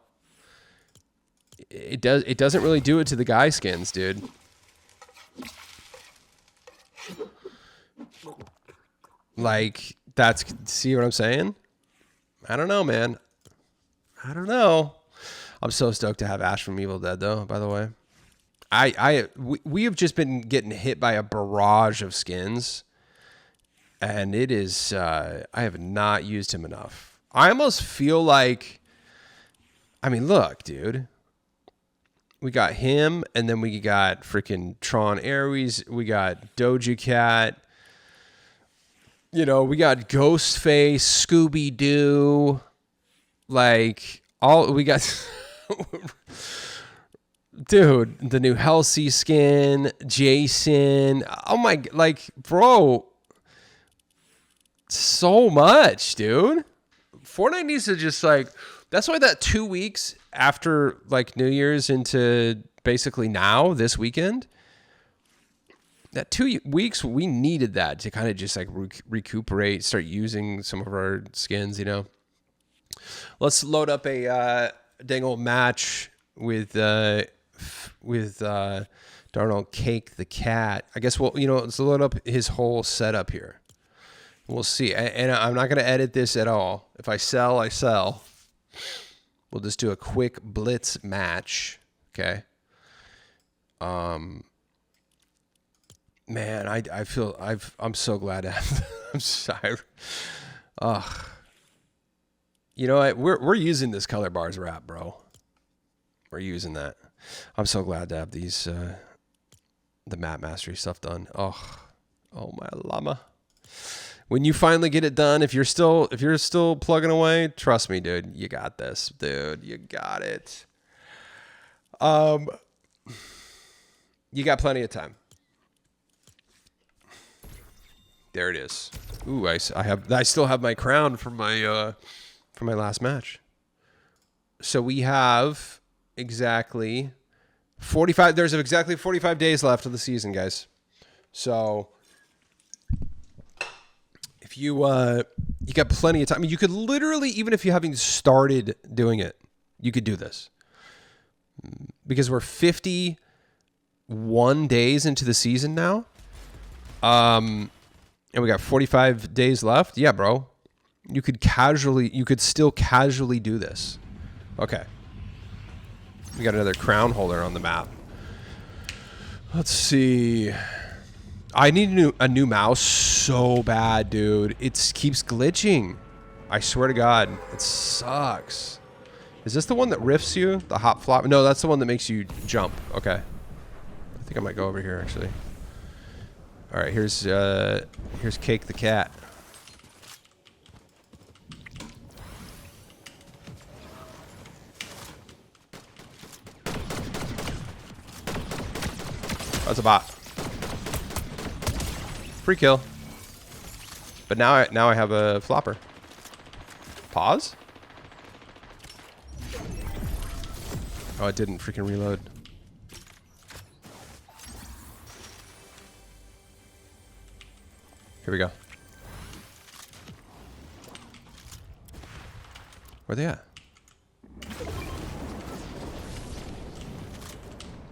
It doesn't really do it to the guy skins, dude. Like, see what I'm saying? I don't know, man. I don't know. I'm so stoked to have Ash from Evil Dead, though, by the way. We have just been getting hit by a barrage of skins, and it is, I have not used him enough. I almost feel like, I mean, look, dude. We got him, and then we got freaking Tron Ares. We got Doja Cat. You know, we got Ghostface, Scooby-Doo. Like, we got... Dude, the new Halsey skin, Jason. Oh my, like, bro. So much, dude. Fortnite needs to just, like... That's why that 2 weeks after like New Year's into basically now, this weekend, that 2 weeks, we needed that to kind of just like recuperate, start using some of our skins, you know? Let's load up a dang old match with Darnold Cake the cat. I guess we'll, let's load up his whole setup here. We'll see. And I'm not going to edit this at all. If I sell, I sell. We'll just do a quick blitz match. Okay. Man, I feel I'm so glad to have. I'm sorry. Ugh. You know what? We're using this color bars wrap, bro. We're using that. I'm so glad to have these the map mastery stuff done. Oh my llama. When you finally get it done, if you're still plugging away, trust me, dude, you got this, dude. You got it. You got plenty of time. There it is. Ooh, I still have my crown from my last match. So we have exactly 45. There's exactly 45 days left of the season, guys. So if you got plenty of time. I mean, you could literally, even if you haven't started doing it, you could do this. Because we're 51 days into the season now. And we got 45 days left. Yeah, bro. You could still casually do this. Okay. We got another crown holder on the map. Let's see. I need a new mouse so bad, dude. It keeps glitching. I swear to God, it sucks. Is this the one that riffs you? The hop flop? No, that's the one that makes you jump. Okay. I think I might go over here, actually. All right, here's Cake the cat. That's a bot. Free kill. But now I have a flopper. Pause? Oh, it didn't freaking reload. Here we go. Where they at?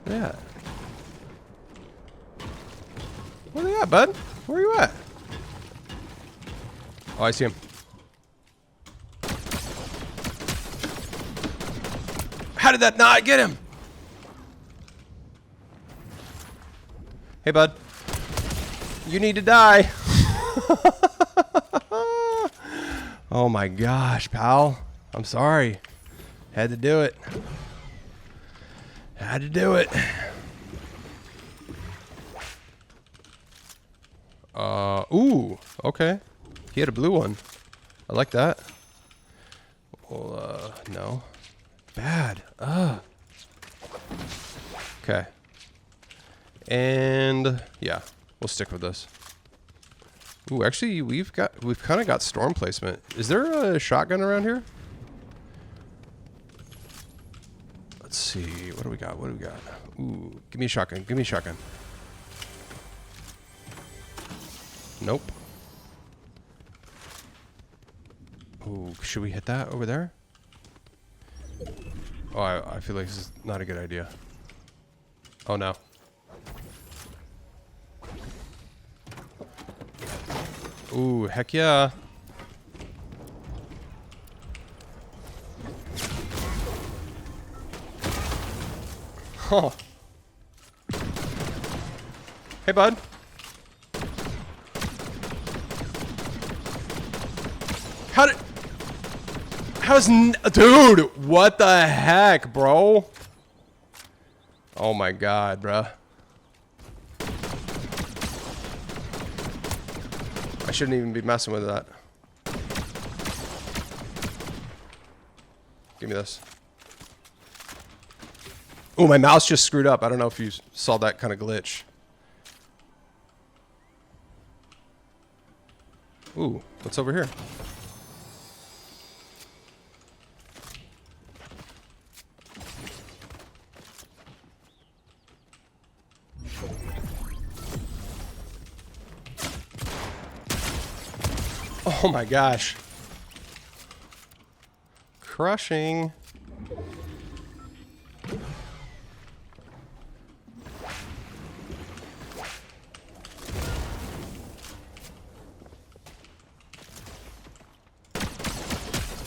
Where they at? Where they at, bud? Where are you at? Oh, I see him. How did that not get him? Hey, bud. You need to die. Oh my gosh, pal. I'm sorry. Had to do it. Had to do it. Ooh, okay. He had a blue one. I like that. Well, no. Bad. Okay. And yeah, we'll stick with this. Ooh, actually, we've kind of got storm placement. Is there a shotgun around here? Let's see. What do we got? What do we got? Ooh, give me a shotgun. Give me a shotgun. Nope. Ooh, should we hit that over there? Oh, I feel like this is not a good idea. Oh no. Ooh, heck yeah. Oh. Hey, bud. Dude, what the heck, bro? Oh my God, bro. I shouldn't even be messing with that. Give me this. Oh, my mouse just screwed up. I don't know if you saw that kind of glitch. Ooh, what's over here? Oh my gosh. crushing.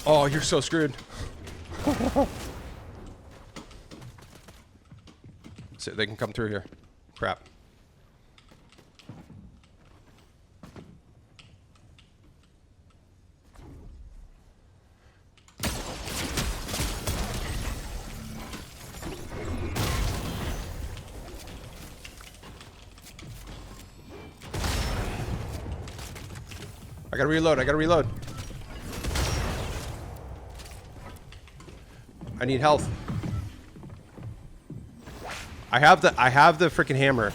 Oh, you're so screwed. So they can come through here. Crap. I gotta reload. I gotta reload. I need health. I have the freaking hammer.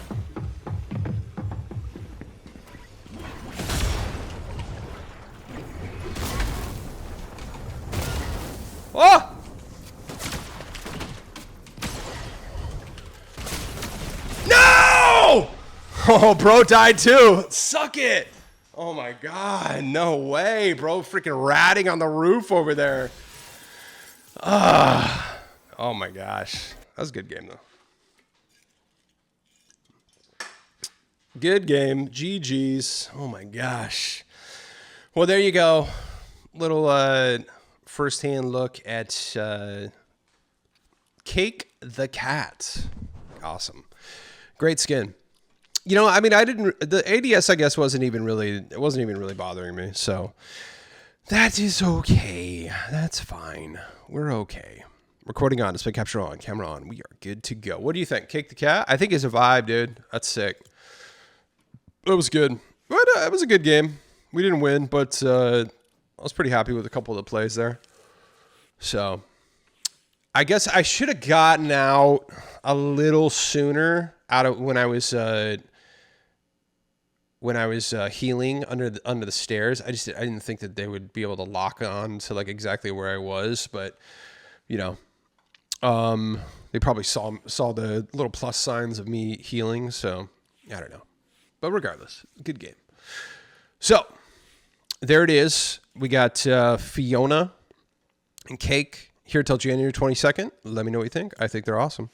Oh! No! Oh, bro died too. Suck it. Oh my god, no way, bro. Freaking ratting on the roof over there. Oh my gosh. That was a good game though. Good game. GG's. Oh my gosh. Well, there you go. Little first-hand look at Cake the Cat. Awesome. Great skin. You know, I mean, the ADS, I guess, wasn't even really bothering me. So that is okay. That's fine. We're okay. Recording on, display capture on, camera on. We are good to go. What do you think? Cake the Cat? I think it's a vibe, dude. That's sick. It was good. But, it was a good game. We didn't win, but I was pretty happy with a couple of the plays there. So I guess I should have gotten out a little sooner out of when I was healing under the stairs. I didn't think that they would be able to lock on to like exactly where I was, but you know, they probably saw the little plus signs of me healing. So I don't know, but regardless, good game. So there it is. We got Fiona and Cake here till January 22nd. Let me know what you think. I think they're awesome.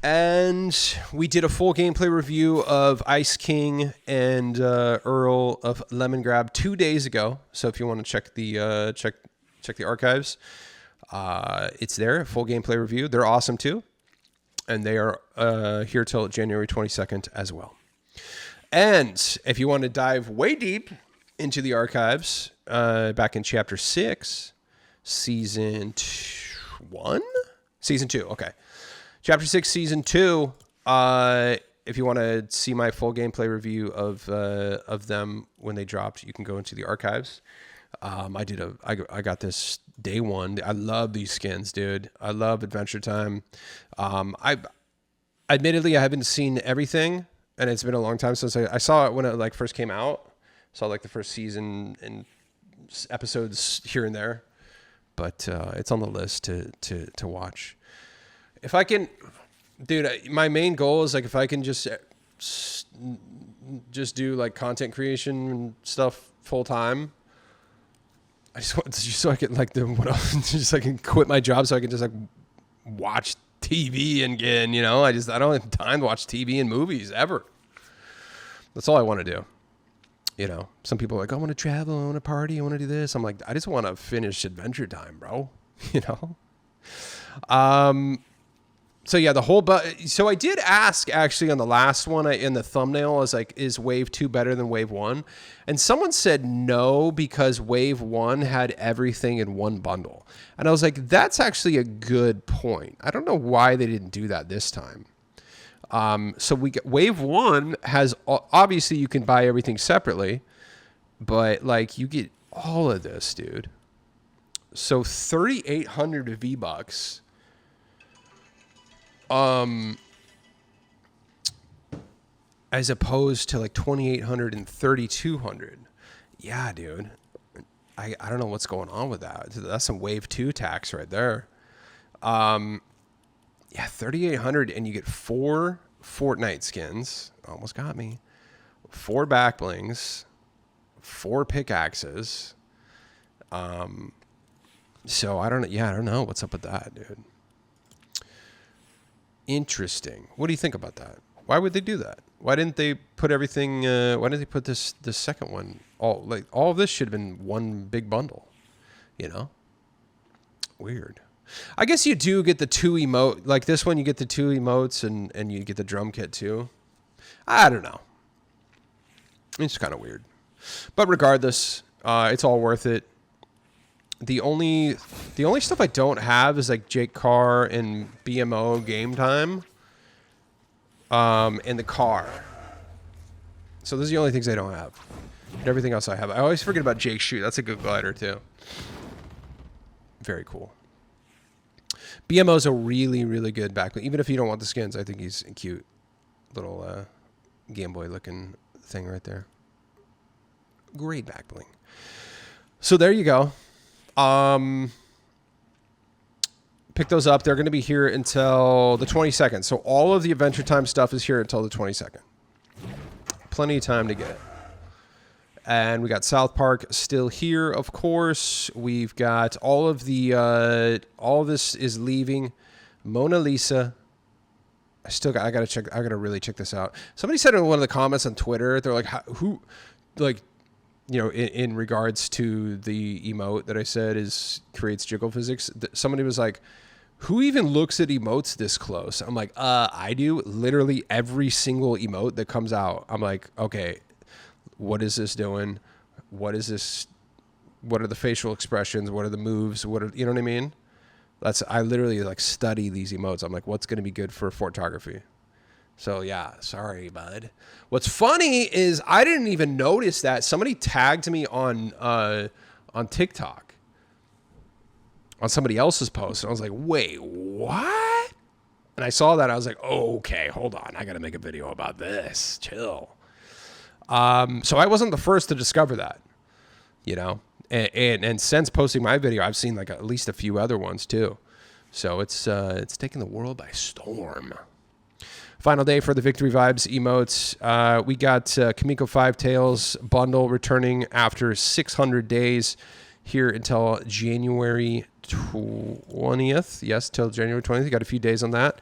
And we did a full gameplay review of Ice King and Earl of Lemon Grab 2 days ago. So if you want to check the check the archives, it's there. A full gameplay review. They're awesome too, and they are here till January 22nd as well. And if you want to dive way deep into the archives, back in Chapter 6, Season 1? Season 2, okay. Chapter 6, Season 2, if you want to see my full gameplay review of them when they dropped, you can go into the archives. I got this day one. I love these skins, dude. I love Adventure Time. Admittedly, I haven't seen everything, and it's been a long time since I saw it when it like first came out. Saw like the first season and episodes here and there, but it's on the list to watch. If I can, dude, my main goal is like if I can just do like content creation and stuff full time. I just want just so I can like just so I can quit my job so I can just like watch TV again. You know, I don't have time to watch TV and movies ever. That's all I want to do. You know, some people are like, I want to travel, I want to party, I want to do this. I'm like, I just want to finish Adventure Time, bro. You know? So yeah, so I did ask actually on the last one in the thumbnail, I was like, is Wave 2 better than Wave 1? And someone said no, because Wave 1 had everything in one bundle. And I was like, that's actually a good point. I don't know why they didn't do that this time. So Wave 1 has, obviously you can buy everything separately, but like you get all of this, dude. So 3,800 V-Bucks. As opposed to like 2,800 and 3,200. Yeah, dude. I don't know what's going on with that. That's some Wave 2 tax right there. Yeah, 3,800 and you get 4 Fortnite skins. Almost got me. 4 backblings. 4 pickaxes. So I don't know what's up with that, dude. Interesting. What do you think about that? Why would they do that? Why didn't they put everything? Why didn't they put this second one? All of this should have been one big bundle. You know, weird. I guess you do get the 2 emote. Like this one, you get the 2 emotes and you get the drum kit too. I don't know. It's kind of weird, but regardless, it's all worth it. The only stuff I don't have is like Jake Carr and BMO game time. And the car. So those are the only things I don't have. And everything else I have. I always forget about Jake's shoe. That's a good glider too. Very cool. BMO's a really, really good backbling. Even if you don't want the skins, I think he's a cute little Game Boy looking thing right there. Great backbling. So there you go. Pick those up. They're going to be here until the 22nd. So all of the Adventure Time stuff is here until the 22nd. Plenty of time to get it. And we got South Park still here, of course. We've got all of the all of this is leaving. Mona Lisa. I gotta check. I gotta really check this out. Somebody said in one of the comments on Twitter, they're like, who, like, you know, in regards to the emote that I said creates jiggle physics. Somebody was like, who even looks at emotes this close? I'm like, I do. Literally every single emote that comes out, I'm like, okay, what is this doing? What is this? What are the facial expressions? What are the moves? You know what I mean? I literally like study these emotes. I'm like, what's going to be good for photography? So yeah, sorry, bud. What's funny is I didn't even notice that somebody tagged me on TikTok on somebody else's post, and I was like, wait, what? And I saw that, I was like, oh, okay, hold on, I got to make a video about this. Chill. So I wasn't the first to discover that, you know, and since posting my video, I've seen like at least a few other ones too. So it's taking the world by storm. Final day for the Victory Vibes emotes. We got Kamiko 5 Tails bundle returning after 600 days here until January 20th. Yes, till January 20th. You got a few days on that.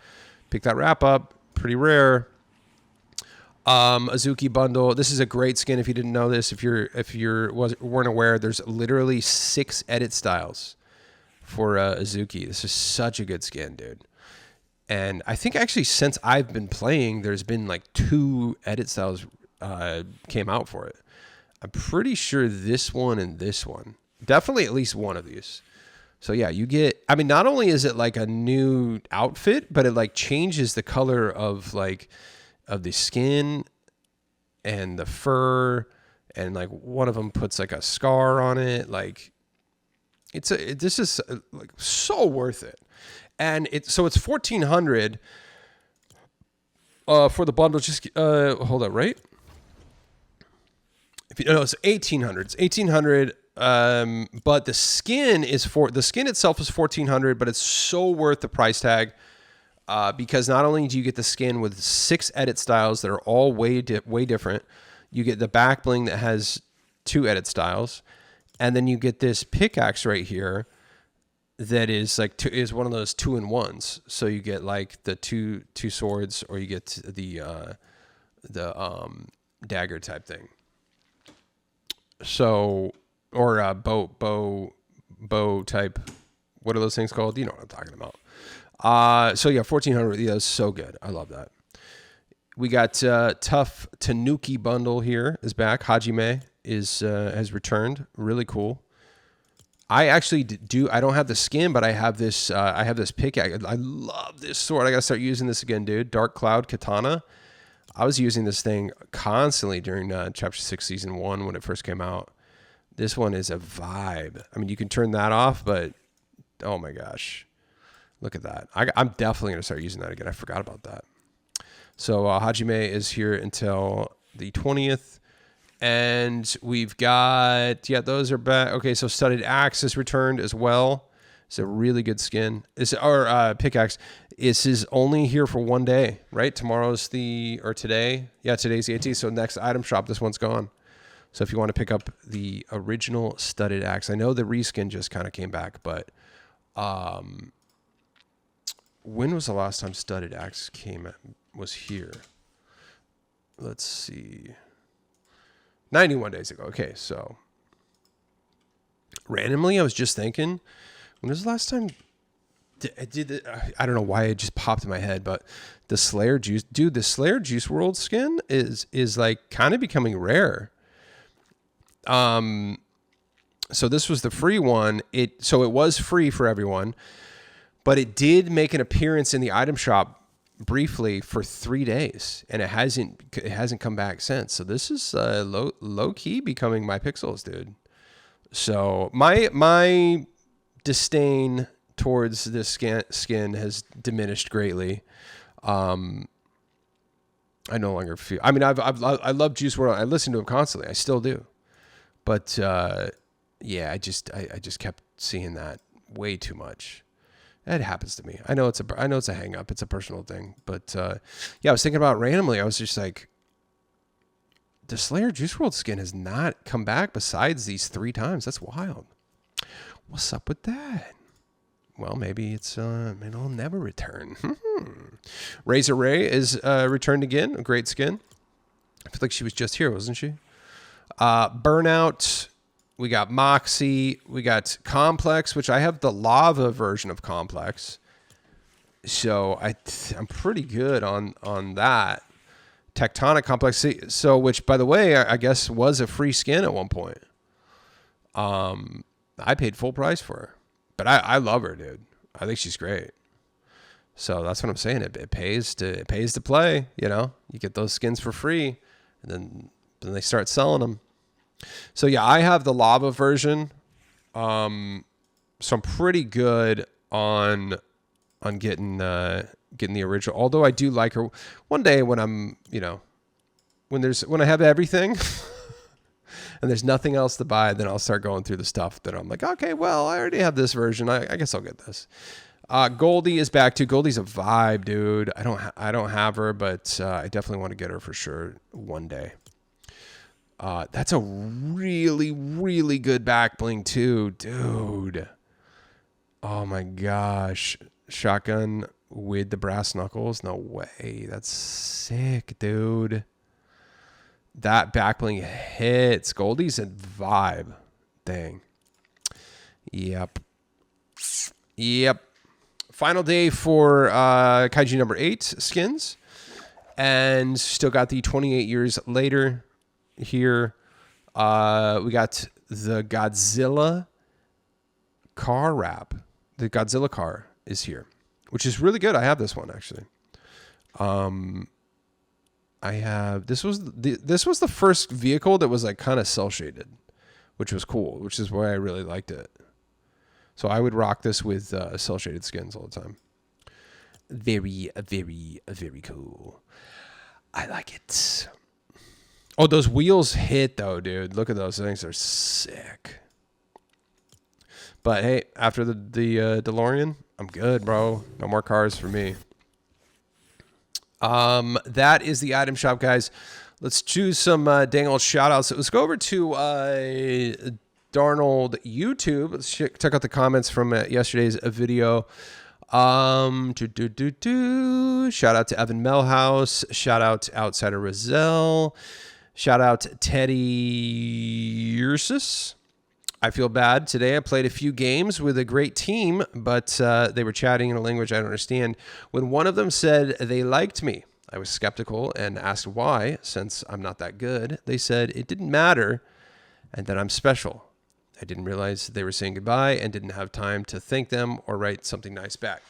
Pick that wrap up. Pretty rare. Azuki bundle. This is a great skin. If you didn't know this, if you weren't aware, there's literally 6 edit styles for Azuki. This is such a good skin, dude. And I think actually since I've been playing, there's been like 2 edit styles came out for it. I'm pretty sure this one and this one. Definitely at least one of these. So yeah, you get, I mean, not only is it like a new outfit, but it like changes the color of the skin and the fur, and like one of them puts like a scar on it. Like this is like so worth it. And it's 1,400 for the bundle. Just hold up, right? It's 1,800. It's 1,800. But the skin itself is 1,400, but it's so worth the price tag. Because not only do you get the skin with 6 edit styles that are all way different, you get the back bling that has 2 edit styles, and then you get this pickaxe right here that is like is one of those 2-in-1s. So you get like the two swords, or you get the dagger type thing. So or bow type. What are those things called? You know what I'm talking about. So yeah, 1,400. Yeah, that's so good. I love that. We got Tough Tanuki bundle here is back. Hajime has returned. Really cool. I actually I don't have the skin, but I have this pickaxe. I love this sword. I gotta start using this again, dude. Dark Cloud Katana. I was using this thing constantly during Chapter 6 Season 1 when it first came out. This one is a vibe. I mean, you can turn that off, but oh my gosh. Look at that. I'm definitely going to start using that again. I forgot about that. So Hajime is here until the 20th. And we've got, yeah, those are back. Okay, so Studded Axe is returned as well. It's a really good skin. Pickaxe. This is only here for one day, right? Today. Yeah, today's the 18th. So next item shop, this one's gone. So if you want to pick up the original studded axe, I know the reskin just kind of came back, but when was the last time studded axe was here? Let's see. 91 days ago. Okay, so randomly, I was just thinking, when was the last time I don't know why it just popped in my head, but the Slayer Juice, dude, the Slayer Juice World skin is like kind of becoming rare. So this was the free one. So it was free for everyone, but it did make an appearance in the item shop briefly for 3 days, and it hasn't come back since. So this is low key becoming my pixels, dude. So my disdain towards this skin has diminished greatly. I no longer feel. I mean, I love Juice WRLD. I listen to him constantly. I still do, but yeah, I just kept seeing that way too much. It happens to me. I know it's a hang up. It's a personal thing, but yeah, I was thinking about it randomly. I was just like, the Slayer Juice WRLD skin has not come back besides these 3 times. That's wild. What's up with that? Well, maybe it'll never return. Razor Ray is returned again. A great skin. I feel like she was just here, wasn't she? Burnout. We got Moxie. We got Complex, which I have the lava version of Complex. So I'm pretty good on that. Tectonic Complex. So, which, by the way, I guess was a free skin at one point. I paid full price for her. But I love her, dude. I think she's great. So that's what I'm saying. It pays to play. You know, you get those skins for free, and then they start selling them. So yeah, I have the lava version. So I'm pretty good on getting the original. Although I do like her. One day when I'm, when I have everything. And there's nothing else to buy, then I'll start going through the stuff that I'm like, okay, well, I already have this version. I guess I'll get this. Goldie is back too. Goldie's a vibe, dude. I don't have her, but I definitely want to get her for sure one day. That's a really, really good back bling too, dude. Oh my gosh. Shotgun with the brass knuckles? No way. That's sick, dude. That back bling hits. Goldie's a vibe thing. Yep. Final day for Kaiji number 8 skins. And still got the 28 years later here. We got the Godzilla car wrap. The Godzilla car is here, which is really good. I have this one actually. This was the first vehicle that was like kind of cel shaded, which was cool, which is why I really liked it. So I would rock this with cel shaded skins all the time. Very, very, very cool. I like it. Oh, those wheels hit though, dude. Look at those things. They're sick. But hey, after the DeLorean, I'm good, bro. No more cars for me. That is the item shop, guys. Let's choose some dang old shout outs. Let's go over to Darnold YouTube. Let's check out the comments from yesterday's video. Shout out to Evan Melhouse. Shout out to Outsider Roselle. Shout out to Teddy Ursus. I feel bad today. I played a few games with a great team, but they were chatting in a language I don't understand. When one of them said they liked me, I was skeptical and asked why, since I'm not that good. They said it didn't matter and that I'm special. I didn't realize they were saying goodbye and didn't have time to thank them or write something nice back.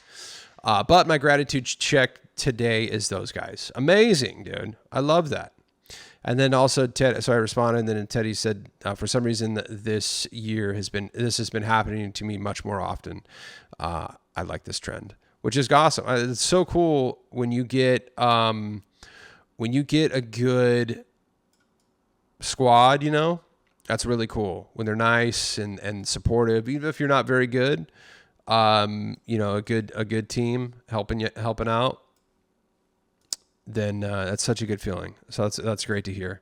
But my gratitude check today is those guys. Amazing, dude. I love that. And then also so I responded, and then Teddy said, for some reason this has been happening to me much more often. I like this trend, which is awesome. It's so cool when you get a good squad, that's really cool when they're nice and supportive, even if you're not very good. A good team helping out. Then that's such a good feeling. So that's great to hear.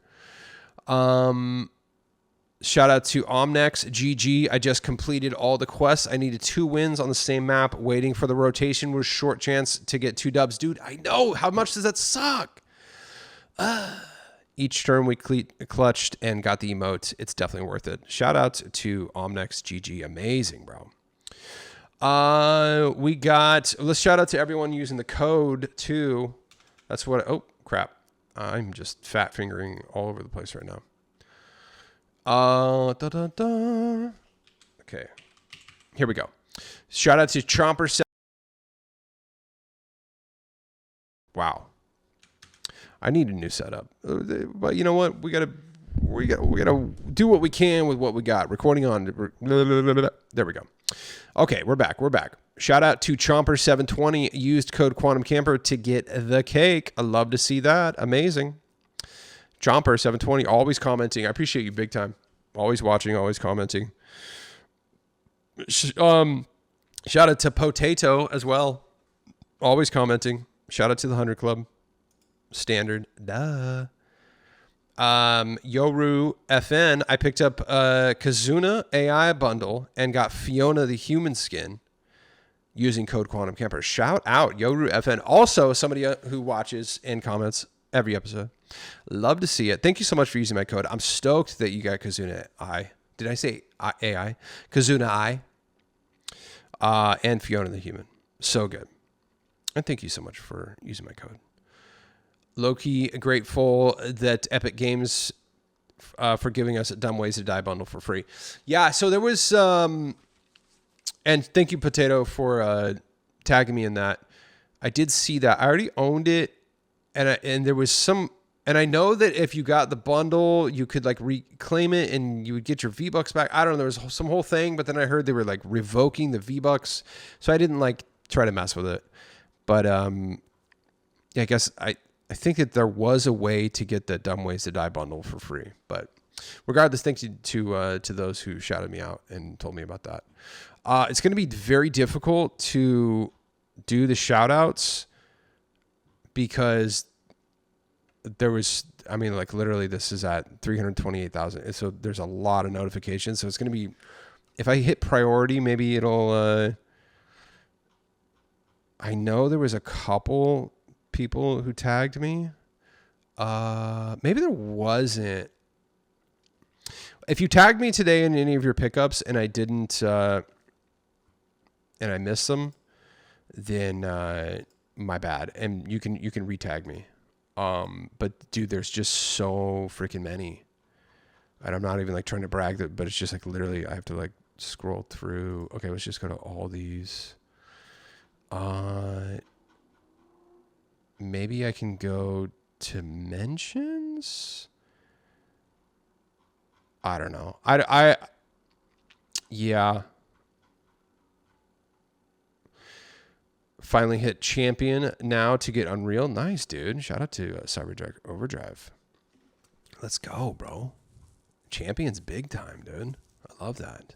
Shout out to Omnex GG. I just completed all the quests. I needed 2 wins on the same map. Waiting for the rotation was short chance to get 2 dubs. Dude, I know. How much does that suck? Each turn we clutched and got the emote. It's definitely worth it. Shout out to Omnex GG. Amazing, bro. Let's shout out to everyone using the code too. That's what, oh crap. I'm just fat fingering all over the place right now. Okay, here we go. Shout out to Chomper. Wow, I need a new setup, but you know what? We gotta do what we can with what we got. Recording on. There we go. Okay, we're back. Shout out to Chomper720. Used code QuantumCamper to get the cake. I love to see that. Amazing. Chomper720, always commenting. I appreciate you big time. Always watching, always commenting. Shout out to Potato as well. Always commenting. Shout out to the 100 Club. Standard. Duh. Yoru FN. I picked up a Kazuna AI bundle and got Fiona the human skin using code QuantumCamper. Shout out Yoru FN. Also, somebody who watches and comments every episode. Love to see it. Thank you so much for using my code. I'm stoked that you got Kazuna I. Did I say AI? Kazuna I. And Fiona the human. So good. And thank you so much for using my code. Low-key grateful that Epic Games for giving us a Dumb Ways to Die bundle for free. Yeah, so there was... and thank you, Potato, for tagging me in that. I did see that. I already owned it. And there was some... And I know that if you got the bundle, you could like reclaim it and you would get your V-Bucks back. I don't know. There was some whole thing, but then I heard they were like revoking the V-Bucks. So I didn't like try to mess with it. But yeah, I guess I think that there was a way to get the Dumb Ways to Die bundle for free. But regardless, thank you to those who shouted me out and told me about that. It's going to be very difficult to do the shout outs because there was, I mean, like literally this is at 328,000. So there's a lot of notifications. So it's going to be, if I hit priority, maybe it'll, I know there was a couple people who tagged me. Maybe there wasn't. If you tagged me today in any of your pickups and I didn't, and I missed them, then, my bad. And you can retag me. But dude, there's just so freaking many, and I'm not even like trying to brag that, but it's just like literally I have to like scroll through. Okay, let's just go to all these. Maybe I can go to mentions. I don't know. Yeah. Finally hit champion now to get Unreal. Nice, dude. Shout out to Cyberjack Overdrive. Let's go, bro. Champion's big time, dude. I love that.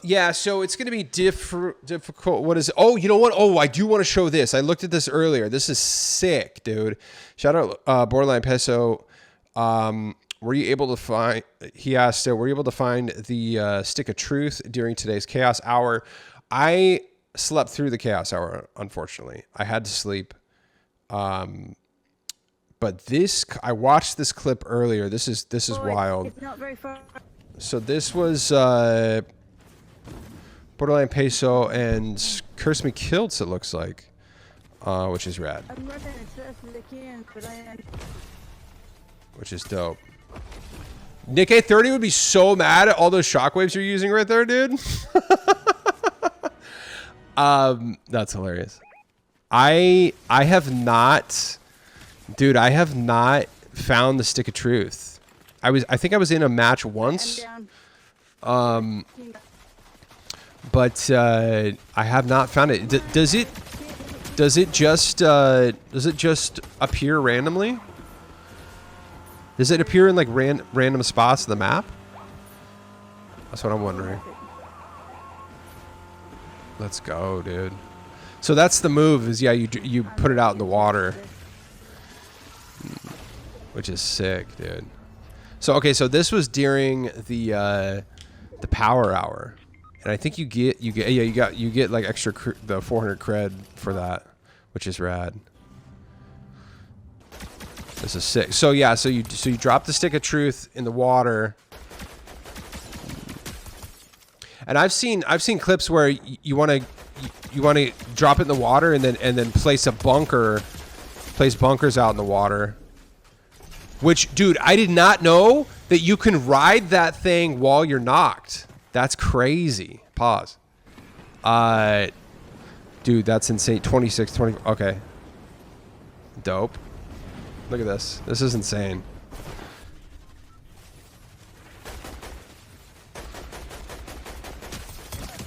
Yeah, so it's going to be difficult. What is it? Oh, you know what? Oh, I do want to show this. I looked at this earlier. This is sick, dude. Shout out Borderline Peso. Were you able to find, he asked, were you able to find the Stick of Truth during today's Chaos Hour? I slept through the Chaos Hour, unfortunately. I had to sleep. But this, I watched this clip earlier. This is wild. It's not very far. So this was Borderline Peso and Curse Me Kilts, it looks like, which is rad. I'm running as fast as I can, but I am. Which is dope. Nick A30 would be so mad at all those shockwaves you're using right there, dude. That's hilarious. I have not, dude, I have not found the Stick of Truth. I think I was in a match once. But I have not found it. Does it just appear randomly? Does it appear in like random spots of the map? That's what I'm wondering. Let's go, dude. So that's the move, is yeah, you put it out in the water. Which is sick, dude. So okay, so this was during the power hour, and I think you get like extra the 400 cred for that, which is rad. This is sick. So yeah, so you drop the stick of truth in the water, and I've seen clips where you want to drop it in the water and then place bunkers out in the water. Which, dude, I did not know that you can ride that thing while you're knocked. That's crazy. Pause. Dude, that's insane. 26, 20. Okay. Dope. Look at this. This is insane.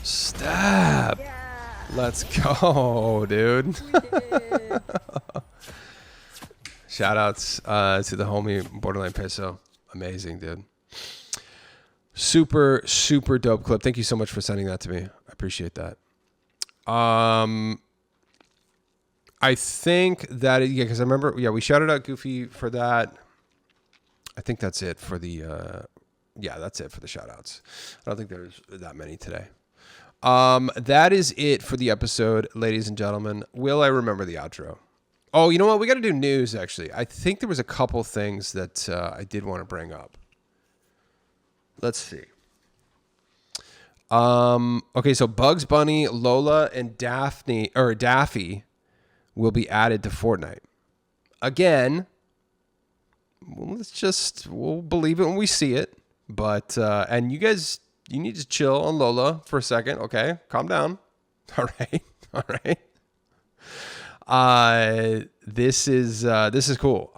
Stab. Yeah. Let's go, dude. Shout outs to the homie Borderline Peso. Amazing, dude. Super, super dope clip. Thank you so much for sending that to me. I appreciate that. I think that, yeah, because I remember, yeah, we shouted out Goofy for that. I think that's it for the, yeah, that's it for the shout outs. I don't think there's that many today. That is it for the episode, ladies and gentlemen. Will I remember the outro? Oh, you know what? We got to do news, actually. I think there was a couple things that I did want to bring up. Let's see. Okay, so Bugs Bunny, Lola, and Daffy will be added to Fortnite. Again, we'll believe it when we see it. But, and you guys, you need to chill on Lola for a second, okay? Calm down. All right. All right. This is cool.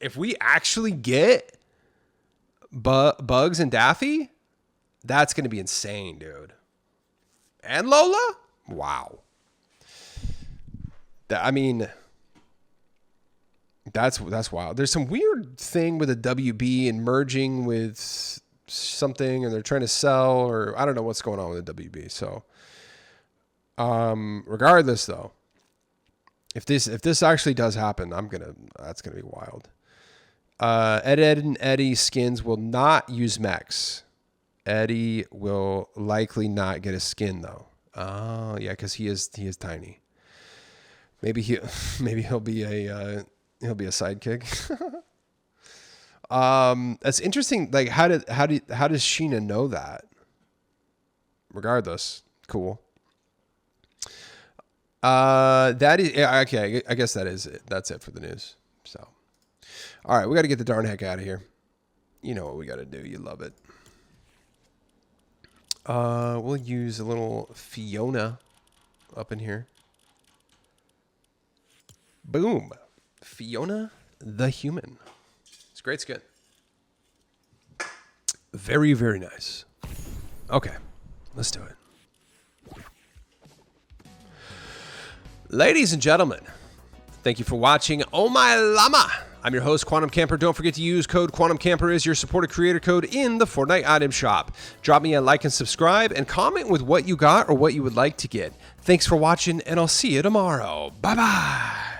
If we actually get Bugs and Daffy, that's going to be insane, dude. And Lola? Wow. I mean, that's wild. There's some weird thing with a WB and merging with something, and they're trying to sell, or I don't know what's going on with the WB. So, regardless though, if this actually does happen, that's gonna be wild. Ed and Eddie skins will not use mechs. Eddie will likely not get a skin though. Oh yeah, because he is tiny. Maybe he'll be a sidekick. That's interesting. Like how does Sheena know that? Regardless, cool. That is, yeah, okay. I guess that is it. That's it for the news. So, all right, we got to get the darn heck out of here. You know what we got to do. You love it. We'll use a little Fiona up in here. Boom. Fiona the human. It's great skin. Very, very nice. Okay, let's do it. Ladies and gentlemen, thank you for watching Oh My Llama. I'm your host, Quantum Camper. Don't forget to use code Quantum Camper as your supported creator code in the Fortnite item shop. Drop me a like and subscribe, and comment with what you got or what you would like to get. Thanks for watching, and I'll see you tomorrow. Bye-bye.